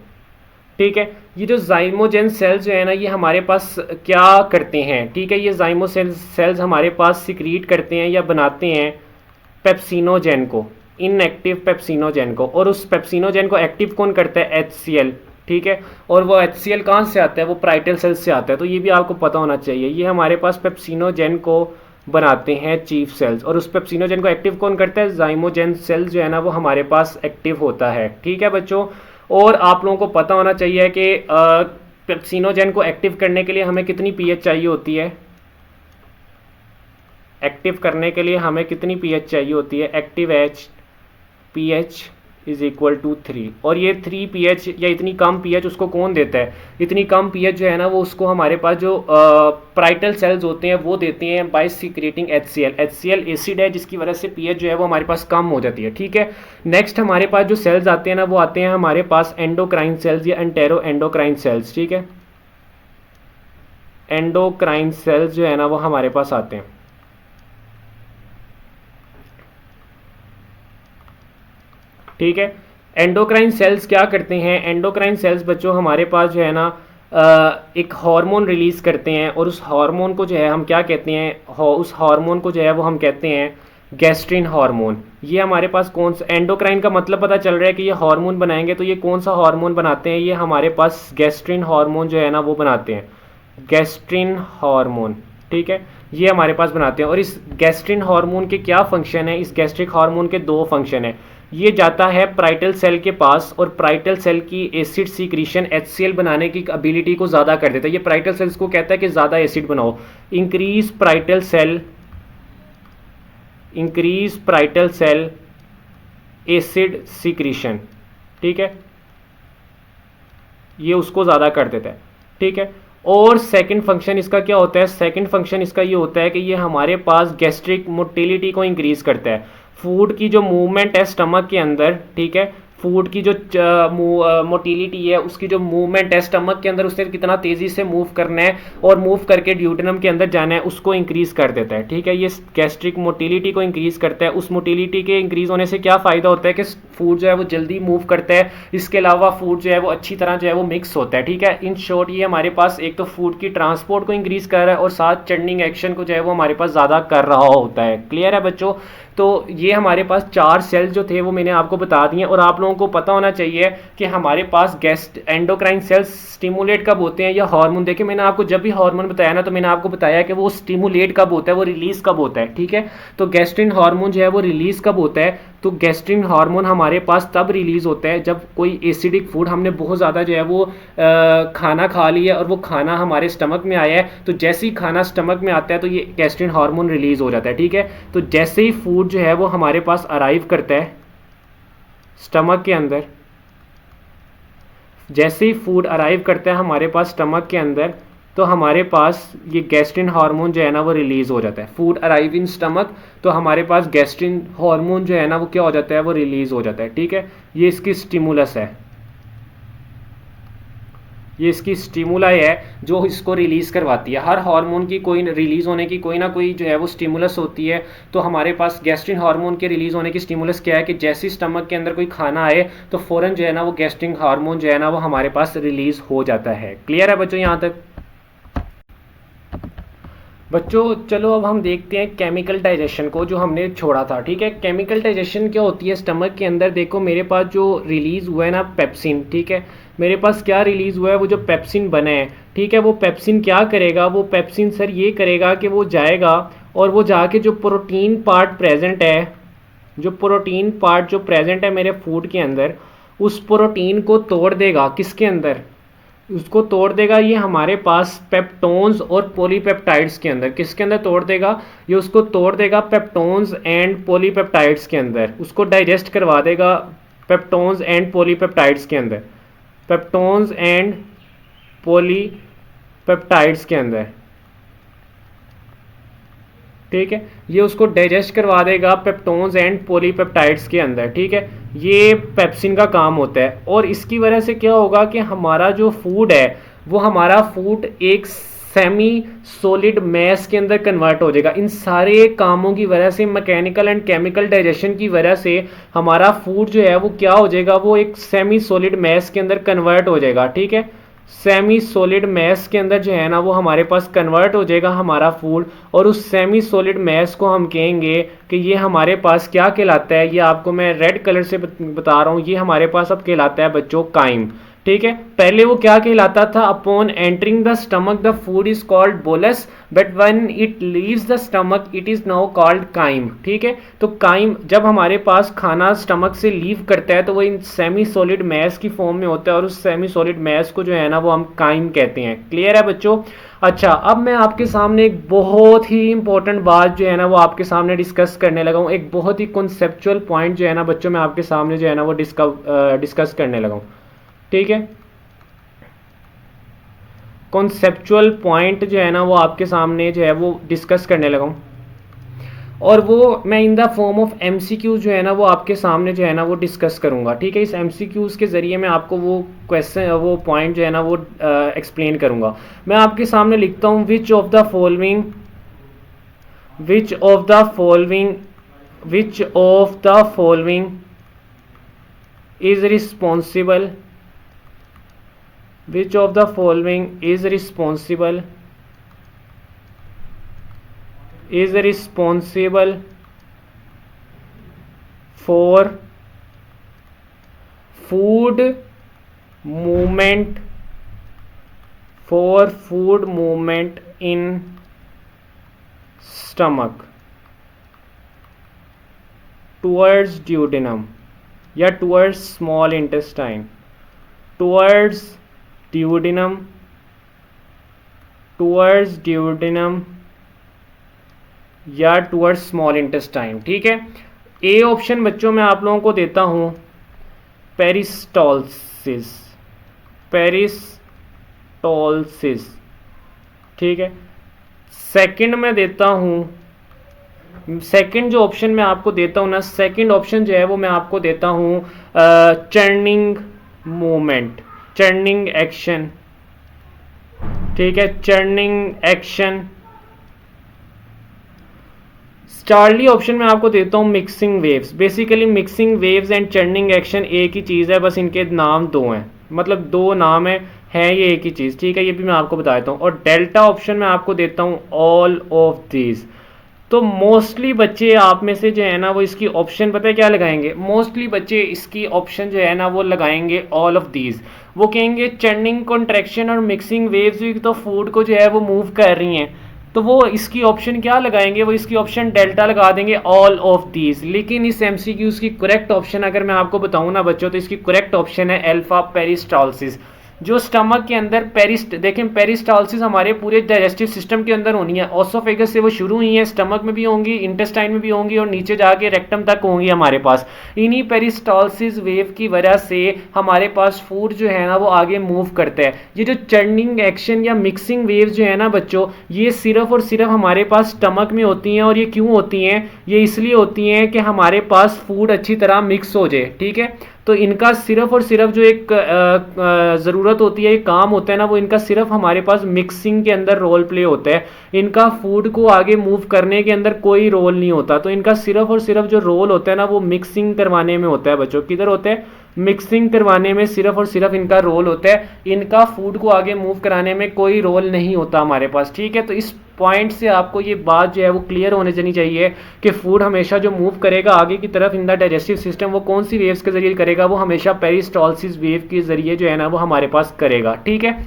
ठीक है, ये जो जाइमोजेन सेल्स जो है ना ये हमारे पास क्या करते हैं, ठीक है, ये जाइमोजेन सेल्स हमारे पास सिक्रीट करते हैं या बनाते हैं पेप्सिनोजेन को, इनएक्टिव पेप्सिनोजेन को, और उस पेप्सिनोजेन को एक्टिव कौन करता है, HCl। ठीक है, और वो HCl कहाँ से आता है, वो पाराइटल सेल्स से आता है, तो ये भी आपको पता होना चाहिए। ये हमारे पास पेप्सिनोजेन को बनाते हैं चीफ सेल्स, और उस पेप्सिनोजेन को एक्टिव कौन करता है, जाइमोजेन सेल्स जो है ना वो हमारे पास एक्टिव होता है। ठीक है बच्चों, और आप लोगों को पता होना चाहिए कि पेप्सिनोजेन को एक्टिव करने के लिए हमें कितनी पीएच चाहिए होती है, एक्टिव करने के लिए हमें कितनी पीएच चाहिए होती है, active pH is equal to 3, और ये 3 पीएच या इतनी कम पीएच उसको कौन देता है, इतनी कम पीएच जो है ना वो उसको हमारे पास जो पाराइटल सेल्स होते हैं वो देते हैं by secreting HCl। HCl acid है जिसकी वजह से पीएच जो है वो हमारे पास कम हो जाती है। ठीक है, नेक्स्ट हमारे पास जो सेल्स आते हैं ना वो आते हैं हमारे पास एंडोक्राइन सेल्स या एंटेरो एंडोक्राइन सेल्स। ठीक है, एंडोक्राइन सेल्स जो है ना वो हमारे पास आते हैं। ठीक है, एंडोक्राइन सेल्स क्या करते हैं, एंडोक्राइन सेल्स बच्चों हमारे पास जो है ना एक हार्मोन रिलीज करते हैं, और उस हार्मोन को जो है हम क्या कहते हैं, उस हार्मोन को जो है वो हम कहते हैं गैस्ट्रिन हार्मोन। ये हमारे पास कौन सा, एंडोक्राइन का मतलब पता चल रहा है कि ये हार्मोन बनाएंगे, तो ये कौन सा हार्मोन बनाते हैं, ये हमारे पास गैस्ट्रिन हार्मोन जो है ना वो बनाते हैं, गैस्ट्रिन हार्मोन। ठीक है, ये हमारे पास बनाते हैं, और इस गैस्ट्रिन हार्मोन के क्या फंक्शन है, इस गैस्ट्रिक हार्मोन के 2 फंक्शन है। ये जाता है पाराइटल सेल के पास, और पाराइटल सेल की एसिड सीक्रेशन HCl बनाने की एबिलिटी को ज़्यादा कर देता है। ये पाराइटल सेल्स को कहता है कि ज़्यादा एसिड बनाओ, इंक्रीज पाराइटल सेल एसिड सीक्रेशन। ठीक है, ये उसको ज़्यादा कर देता है। ठीक है, और सेकंड फंक्शन इसका क्या होता है, सेकंड फंक्शन इसका ये होता है कि ये हमारे पास गैस्ट्रिक मोटिलिटी को इंक्रीज करता है। फूड की जो मूवमेंट है स्टमक के अंदर, ठीक है, फूड की जो मोटिलिटी है, उसकी जो मूवमेंट है स्टमक के अंदर, उससे कितना तेज़ी से मूव करना है और मूव करके ड्यूटेनम के अंदर जाना है, उसको इंक्रीज़ कर देता है। ठीक है, ये गैस्ट्रिक मोटिलिटी को इंक्रीज़ करता है। उस मोटिलिटी के इंक्रीज़ होने से क्या फ़ायदा होता है कि फूड जो है वो जल्दी मूव करता है, इसके अलावा फूड जो है वो अच्छी तरह जो है वो मिक्स होता है। ठीक है, इन शॉर्ट ये हमारे पास एक तो फूड की ट्रांसपोर्ट को इंक्रीज़ कर रहा है, और साथ चर्निंग एक्शन को जो है वो हमारे पास ज़्यादा कर रहा होता है। क्लियर है बच्चों, तो ये हमारे पास 4 सेल्स जो थे वो मैंने आपको बता दिए, और आप लोगों को पता होना चाहिए कि हमारे पास एंडोक्राइन सेल्स स्टिमुलेट कब होते हैं या हार्मोन। देखिए मैंने आपको जब भी हार्मोन बताया ना तो मैंने आपको बताया कि वो स्टिमुलेट कब होता है, वो रिलीज कब होता है। ठीक है, तो गैस्ट्रिन हार्मोन जो है वो रिलीज कब होता है, तो गैस्ट्रिन हार्मोन हमारे पास तब रिलीज होता है जब कोई एसिडिक फूड, हमने बहुत ज़्यादा जो है वो खाना खा लिया और वो खाना हमारे स्टमक में आया है, तो जैसे ही खाना स्टमक में आता है तो ये गैस्ट्रिन हार्मोन रिलीज हो जाता है। ठीक है, तो जैसे ही फूड जो है वो हमारे पास अराइव करता है स्टमक के अंदर, जैसे ही फूड अराइव करता है हमारे पास स्टमक के अंदर, तो हमारे पास ये गैस्ट्रिन हार्मोन जो है ना वो रिलीज़ हो जाता है। फूड अराइव इन स्टमक, तो हमारे पास गैस्ट्रिन हार्मोन जो है ना वो क्या हो जाता है, वो रिलीज़ हो जाता है। ठीक है, ये इसकी स्टिमुलस है, ये इसकी स्टिमुला है जो इसको रिलीज़ करवाती है। हर हार्मोन की कोई रिलीज़ होने की कोई ना कोई जो है वो स्टिमुलस होती है। तो हमारे पास गैस्ट्रिन हार्मोन के रिलीज़ होने की स्टिमुलस क्या है कि जैसे ही स्टमक के अंदर कोई खाना आए तो फ़ौरन जो है ना वो गैस्ट्रिन हार्मोन जो है ना वो हमारे पास रिलीज़ हो जाता है। क्लियर है बच्चों यहाँ तक? बच्चों चलो अब हम देखते हैं केमिकल डाइजेशन को जो हमने छोड़ा था। ठीक है, केमिकल डाइजेशन क्या होती है स्टमक के अंदर। देखो मेरे पास जो रिलीज़ हुआ है ना पेप्सिन, ठीक है, मेरे पास क्या रिलीज़ हुआ है, वो जो पेप्सिन बने हैं। ठीक है, वो पेप्सिन क्या करेगा, वो पेप्सिन सर ये करेगा कि वो जाएगा और वो जाके जो प्रोटीन पार्ट प्रेजेंट है, जो प्रोटीन पार्ट जो प्रेजेंट है मेरे फूड के अंदर, उस प्रोटीन को तोड़ देगा। किसके अंदर? उसको तोड़ देगा ये हमारे पास पेप्टोन्स और पॉलीपेप्टाइड्स के अंदर। किसके अंदर तोड़ देगा? ये उसको तोड़ देगा पेप्टोन्स एंड पॉलीपेप्टाइड्स के अंदर, उसको डाइजेस्ट करवा देगा पेप्टोन्स एंड पॉलीपेप्टाइड्स के अंदर, पेप्टोन्स एंड पॉलीपेप्टाइड्स के अंदर। ठीक है, ये उसको डाइजेस्ट करवा देगा पेप्टोन्स एंड पॉलीपेप्टाइड्स के अंदर। ठीक है, ये पेप्सिन का काम होता है। और इसकी वजह से क्या होगा कि हमारा जो फूड है वो हमारा फूड एक सेमी सॉलिड मैस के अंदर कन्वर्ट हो जाएगा। इन सारे कामों की वजह से, मैकेनिकल एंड केमिकल डाइजेशन की वजह से हमारा फूड जो है वो क्या हो जाएगा, वो एक सेमी सॉलिड मैस के अंदर कन्वर्ट हो जाएगा। ठीक है, सेमी सॉलिड मैस के अंदर जो है ना वो हमारे पास कन्वर्ट हो जाएगा हमारा फूड। और उस सेमी सॉलिड मैस को हम कहेंगे कि ये हमारे पास क्या कहलाता है, ये आपको मैं रेड कलर से बता रहा हूँ, ये हमारे पास अब कहलाता है बच्चों काइम। ठीक है, पहले वो क्या कहलाता था, upon entering the stomach the food is called bolus, but when it leaves the stomach it is now called crime. ठीक है, तो काइम जब हमारे पास खाना स्टमक से लीव करता है तो वो इन सेमी सॉलिड मैस की फॉर्म में होता है, और उस सेमी सॉलिड मैस को जो है ना वो हम काइम कहते हैं। क्लियर है बच्चों? अच्छा, अब मैं आपके सामने एक बहुत ही इंपॉर्टेंट बात जो है ना वो आपके सामने डिस्कस करने लगा हूँ। एक बहुत ही कॉन्सेप्चुअल पॉइंट जो है ना बच्चों मैं आपके सामने जो है ना वो डिस्कस करने लगा हूँ। ठीक है, कॉन्सेप्चुअल पॉइंट जो है ना वो आपके सामने जो है वो डिस्कस करने लगा हूँ, और वो मैं in the form of MCQs जो है ना वो आपके सामने जो है ना वो डिस्कस करूँगा। ठीक है, इस एमसीक्यूज के ज़रिए मैं आपको वो क्वेश्चन, वो पॉइंट जो है ना वो एक्सप्लेन करूँगा। मैं आपके सामने लिखता हूँ, विच of the following which of the following which of the following is responsible which of the following is responsible for food movement in stomach towards duodenum या towards small intestine, towards duodenum या टूवर्ड्स स्मॉल इंटेस्टाइन। ठीक है, ए ऑप्शन बच्चों मैं आप लोगों को देता हूं पेरिस्टॉल्सिस। ठीक है, सेकंड मैं देता हूं, सेकंड जो ऑप्शन मैं आपको देता हूं ना, सेकंड ऑप्शन जो है वो मैं आपको देता हूं चर्निंग मूवमेंट, चर्निंग एक्शन। ठीक है, चर्निंग एक्शन। चार्ली ऑप्शन में आपको देता हूं mixing waves. Basically mixing waves and churning action एक ही चीज़ है, बस इनके नाम दो हैं, मतलब दो नाम है ये एक ही चीज़। ठीक है, ये भी मैं आपको बता देता हूँ। और डेल्टा ऑप्शन में आपको देता हूँ ऑल ऑफ दीज। तो मोस्टली बच्चे आप में से जो है ना वो इसकी ऑप्शन पता है क्या लगाएंगे, मोस्टली बच्चे इसकी ऑप्शन जो है ना वो लगाएंगे ऑल ऑफ दीज। वो कहेंगे चर्निंग कॉन्ट्रैक्शन और मिक्सिंग वेव्स भी तो फूड को जो है वो मूव कर रही हैं, तो वो इसकी ऑप्शन क्या लगाएंगे, वो इसकी ऑप्शन डेल्टा लगा देंगे ऑल ऑफ दीज। लेकिन इस एमसीक्यूज की करेक्ट ऑप्शन अगर मैं आपको बताऊं ना बच्चों, तो इसकी करेक्ट ऑप्शन है अल्फा पेरिस्टालसिस। जो स्टमक के अंदर देखें पेरिस्टालसिस हमारे पूरे डाइजेस्टिव सिस्टम के अंदर होनी है। ऑसोफेगस से वो शुरू हुई है, स्टमक में भी होंगी, इंटेस्टाइन में भी होंगी, और नीचे जाके रेक्टम तक होंगी हमारे पास। इन्हीं पेरिस्टालसिस वेव की वजह से हमारे पास फूड जो है ना वो आगे मूव करता है। ये जो चर्निंग एक्शन या मिक्सिंग वेव जो है ना बच्चों, ये सिर्फ और सिर्फ हमारे पास स्टमक में होती हैं। और ये क्यों होती हैं, ये इसलिए होती हैं कि हमारे पास फूड अच्छी तरह मिक्स हो जाए। ठीक है, तो इनका सिर्फ और सिर्फ जो एक ज़रूरत होती है, एक काम होता है ना, वो इनका सिर्फ हमारे पास मिक्सिंग के अंदर रोल प्ले होता है। इनका फूड को आगे मूव करने के अंदर कोई रोल नहीं होता। तो इनका सिर्फ और सिर्फ जो रोल होता है ना वो मिक्सिंग करवाने में होता है बच्चों। किधर होता है, मिक्सिंग करवाने में सिर्फ और सिर्फ इनका रोल होता है। इनका फूड को आगे मूव कराने में कोई रोल नहीं होता हमारे पास। ठीक है, तो इस पॉइंट से आपको ये बात जो है वो क्लियर होने जानी चाहिए कि फूड हमेशा जो मूव करेगा आगे की तरफ इन द डाइजेस्टिव सिस्टम, वो कौन सी वेव्स के जरिए करेगा, वो हमेशा पेरिस्टालसिस वेव के जरिए जो है ना वो हमारे पास करेगा। ठीक है,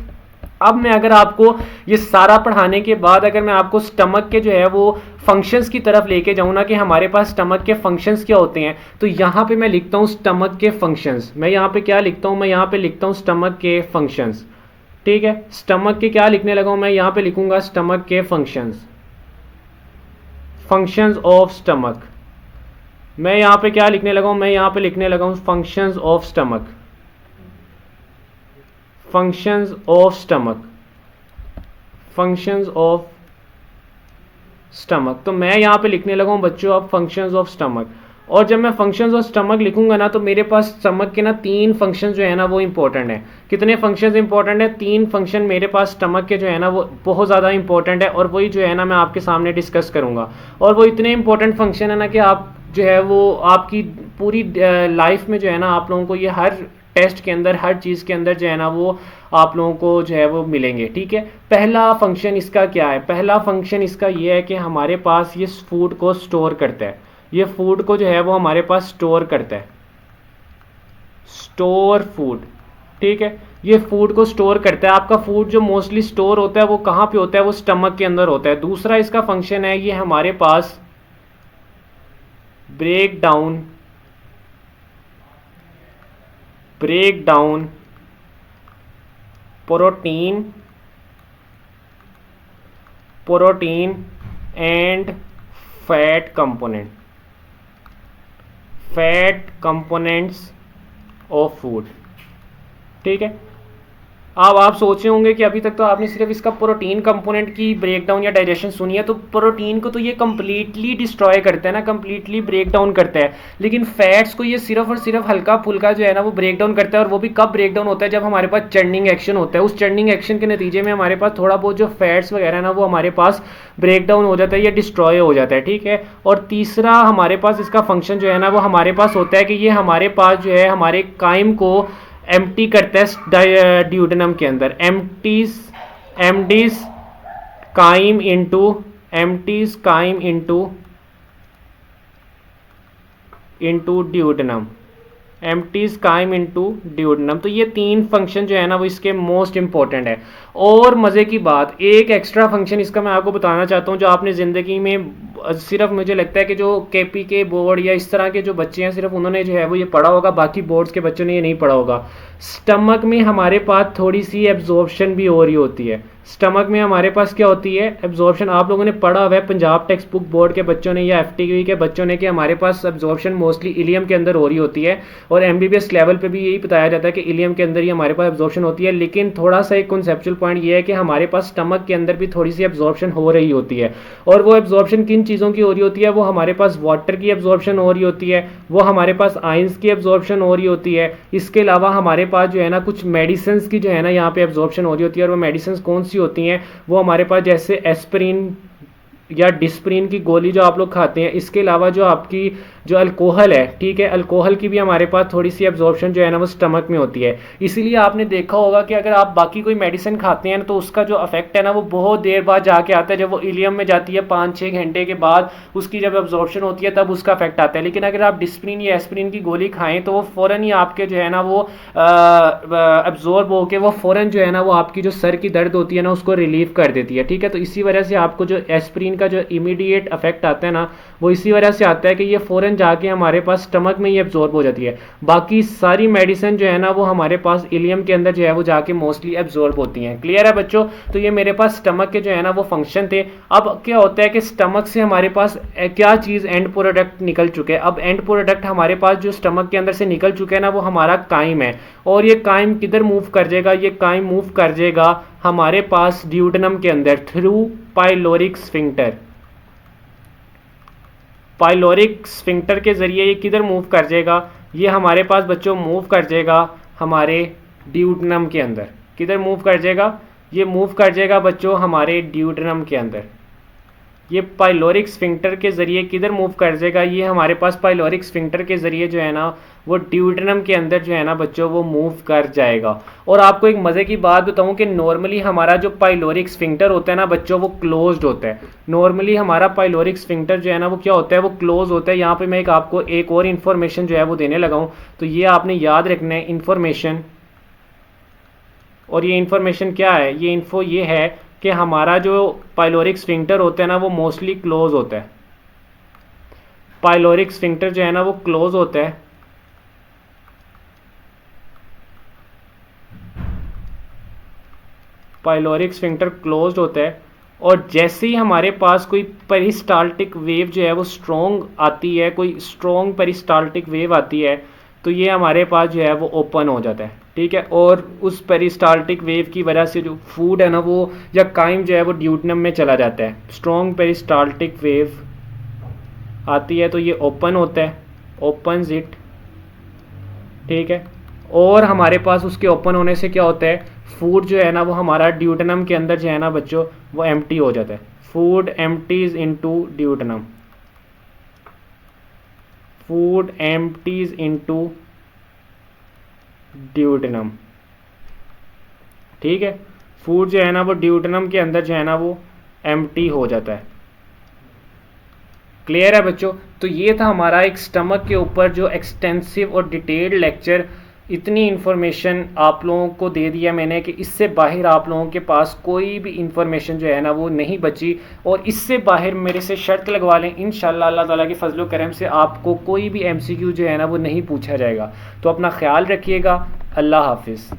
अब मैं अगर आपको ये सारा पढ़ाने के बाद अगर मैं आपको स्टमक के जो है वो फंक्शंस की तरफ लेके जाऊँ ना, कि हमारे पास स्टमक के फंक्शंस क्या होते हैं, तो यहाँ पे मैं लिखता हूँ स्टमक के फंक्शंस। मैं यहाँ पे क्या लिखता हूँ, मैं यहाँ पे लिखता हूँ स्टमक के फंक्शंस। ठीक है, स्टमक के क्या लिखने लगा हूँ, मैं यहाँ पे लिखूंगा स्टमक के फंक्शंस, फंक्शंस ऑफ स्टमक। मैं यहाँ पे क्या लिखने लगा हूँ, मैं यहाँ पे लिखने लगा हूँ functions of stomach, functions of stomach, functions of stomach. तो मैं यहाँ पे लिखने लगा हूँ बच्चों अब फंक्शंस ऑफ स्टमक। और जब मैं फंक्शंस ऑफ स्टमक लिखूंगा ना तो मेरे पास स्टमक के ना 3 फंक्शन जो है ना वो इंपॉर्टेंट है। कितने फंक्शंस इंपॉर्टेंट है? 3 फंक्शन मेरे पास स्टमक के जो है ना वो बहुत ज़्यादा इंपॉर्टेंट है, और वही जो है ना मैं आपके सामने डिस्कस करूंगा। और वो इतने इंपॉर्टेंट फंक्शन है ना कि आप जो है वो आपकी पूरी लाइफ में जो है ना आप लोगों को ये हर टेस्ट के अंदर, हर चीज़ के अंदर जो है ना वो आप लोगों को जो है वो मिलेंगे। ठीक है, पहला फंक्शन इसका क्या है? पहला फंक्शन इसका ये है कि हमारे पास ये फूड को स्टोर करता है। ये फूड को जो है वो हमारे पास स्टोर करता है, स्टोर फूड। ठीक है, ये फूड को स्टोर करता है। आपका फूड जो मोस्टली स्टोर होता है वो कहाँ पे होता है? वो स्टमक के अंदर होता है। दूसरा इसका फंक्शन है ये हमारे पास break down protein and fat components of food. ठीक है, अब आप सोचे होंगे कि अभी तक तो आपने सिर्फ इसका प्रोटीन कंपोनेंट की ब्रेकडाउन या डाइजेशन सुनी है, तो प्रोटीन को तो ये कंप्लीटली डिस्ट्रॉय करता है ना, कंप्लीटली ब्रेक डाउन करता है। लेकिन फैट्स को ये सिर्फ और सिर्फ हल्का फुल्का जो है ना वो ब्रेक डाउन करता है। और वो भी कब ब्रेक डाउन होता है? जब हमारे पास चर्निंग एक्शन होता है। उस चर्निंग एक्शन के नतीजे में हमारे पास थोड़ा बहुत जो फैट्स वगैरह ना वो हमारे पास ब्रेक डाउन हो जाता है या डिस्ट्रॉय हो जाता है। ठीक है, और तीसरा हमारे पास इसका फंक्शन जो है ना वो हमारे पास होता है कि ये हमारे पास जो है हमारे काइम को एम्प्टी करता है ड्यूडेनम के अंदर। Empties chyme into duodenum. तो ये 3 फंक्शन जो है ना वो इसके मोस्ट इंपॉर्टेंट है। और मज़े की बात, एक एक्स्ट्रा फंक्शन इसका मैं आपको बताना चाहता हूँ जो आपने ज़िंदगी में सिर्फ, मुझे लगता है कि जो केपी के बोर्ड या इस तरह के जो बच्चे हैं सिर्फ उन्होंने जो है वो ये पढ़ा होगा, बाकी बोर्ड्स के बच्चों ने ये नहीं पढ़ा होगा। स्टमक में हमारे पास थोड़ी सी एब्जॉर्प्शन भी हो रही होती है। स्टमक में हमारे पास क्या होती है? एब्जॉर्प्शन। आप लोगों ने पढ़ा हुआ है पंजाब टेक्स्ट बुक बोर्ड के बच्चों ने या एफटीक्यू के बच्चों ने कि हमारे पास एब्जॉर्प्शन मोस्टली इलियम के अंदर हो रही होती है। और एमबीबीएस लेवल पे भी यही बताया जाता है कि इलियम के अंदर ही हमारे पास एब्जॉर्प्शन होती है। लेकिन थोड़ा सा एक कॉन्सेप्चुअल पॉइंट ये है कि हमारे पास स्टमक के अंदर भी थोड़ी सी एब्जॉर्प्शन हो रही होती है। और वो एब्जॉर्प्शन किन चीज़ों की हो रही होती है? वो हमारे पास वाटर की एब्जॉर्प्शन हो रही होती है, वो हमारे पास आयंस की एब्जॉर्प्शन हो रही होती है। इसके अलावा हमारे पास जो है ना कुछ मेडिसिन की जो है ना यहाँ पे एब्जॉर्प्शन हो रही होती है। और वो मेडिसिन कौन सी होती हैं? वो हमारे पास जैसे एस्पिरिन या डिस्प्रिन की गोली जो आप लोग खाते हैं। इसके अलावा जो आपकी जो अल्कोहल है, ठीक है, अल्कोहल की भी हमारे पास थोड़ी सी एब्जॉर्प्शन जो है ना वो स्टमक में होती है। इसीलिए आपने देखा होगा कि अगर आप बाकी कोई मेडिसिन खाते हैं तो उसका जो इफेक्ट है ना वो बहुत देर बाद जाके आता है। जब वो इलियम में जाती है 5-6 घंटे के बाद उसकी जब एब्जॉर्प्शन होती है तब उसका इफेक्ट आता है। लेकिन अगर आप डिस्प्रिन या एस्पिरिन की गोली खाएं तो वो फ़ौरन ही आपके जो है ना वो एब्जॉर्ब होकर वो फ़ौरन जो है ना वो आपकी जो सर की दर्द होती है ना उसको रिलीव कर देती है। ठीक है, तो इसी वजह से आपको जो एस्पिरिन का जो इमीडिएट इफेक्ट आता है ना वो इसी वजह से आता है कि ये फ़ौरन जाके हमारे पास स्टमक में ही एब्जॉर्ब हो जाती है। बाकी सारी मेडिसिन जो है ना वो हमारे पास इलियम के अंदर जो है वो जाके मोस्टली एब्जॉर्ब होती हैं। क्लियर है बच्चों? तो ये मेरे पास स्टमक के जो है ना वो फंक्शन थे। अब क्या होता है कि स्टमक से हमारे पास क्या चीज़ एंड प्रोडक्ट निकल चुके हैं। अब एंड प्रोडक्ट हमारे पास जो स्टमक के अंदर से निकल चुके हैं ना वो हमारा काइम है। और ये काइम किधर मूव कर जाएगा? ये काइम मूव कर जाएगा हमारे पास ड्यूडेनम के अंदर through pyloric sphincter. Pyloric sphincter के ज़रिए ये किधर मूव कर जाएगा? ये हमारे पास बच्चों मूव कर जाएगा हमारे ड्यूडेनम के अंदर। किधर मूव कर जाएगा? ये मूव कर जाएगा बच्चों हमारे ड्यूडेनम के अंदर। ये पाइलोरिक स्फिंक्टर के ज़रिए किधर मूव कर जाएगा? ये हमारे पास पाइलोरिक स्फिंक्टर के ज़रिए जो है ना वो ड्यूडेनम के अंदर जो है ना बच्चों वो मूव कर जाएगा। और आपको एक मज़े की बात बताऊं कि नॉर्मली हमारा जो पाइलोरिक स्फिंक्टर होता है ना बच्चों वो क्लोज्ड होता है। नॉर्मली हमारा पाइलोरिक स्फिंक्टर जो है ना वो क्या होता है? वो क्लोज होता है। यहाँ पे मैं आपको एक और इन्फॉर्मेशन जो है वो देने लगा हूँ, तो ये आपने याद रखना है इन्फॉर्मेशन। और ये इन्फॉर्मेशन क्या है? ये इन्फो ये है कि हमारा जो पाइलोरिक स्फिंक्टर होता है ना वो मोस्टली क्लोज होता है। पाइलोरिक स्फिंक्टर जो है ना वो क्लोज होता है। पाइलोरिक स्फिंक्टर क्लोज्ड होता है। और जैसे ही हमारे पास कोई पेरिस्टाल्टिक वेव जो है वो स्ट्रॉन्ग आती है, कोई स्ट्रॉन्ग पेरिस्टाल्टिक वेव आती है, तो ये हमारे पास जो है वो ओपन हो जाता है। ठीक है, और उस पेरिस्टाल्टिक वेव की वजह से जो फूड है ना वो या काइम जो है वो ड्यूटनम में चला जाता है। स्ट्रॉन्ग पेरिस्टाल्टिक वेव आती है तो ये ओपन होता है, ओपन इट, ठीक है, और हमारे पास उसके ओपन होने से क्या होता है, फूड जो है ना वो हमारा ड्यूटनम के अंदर जो है ना बच्चों वो एम्प्टी हो जाता है। Food empties into duodenum, food empties into duodenum, ठीक है, फूड जो है ना वो ड्यूटनम के अंदर जो है ना वो एम्प्टी हो जाता है। क्लियर है बच्चों? तो ये था हमारा एक स्टमक के ऊपर जो एक्सटेंसिव और डिटेल्ड लेक्चर। इतनी इन्फॉर्मेशन आप लोगों को दे दिया मैंने कि इससे बाहर आप लोगों के पास कोई भी इन्फॉर्मेशन जो है ना वो नहीं बची, और इससे बाहर मेरे से शर्त लगवा लें, इंशाल्लाह अल्लाह ताला के फजल करम से आपको कोई भी MCQ जो है ना वो नहीं पूछा जाएगा। तो अपना ख्याल रखिएगा। अल्लाह हाफिज़।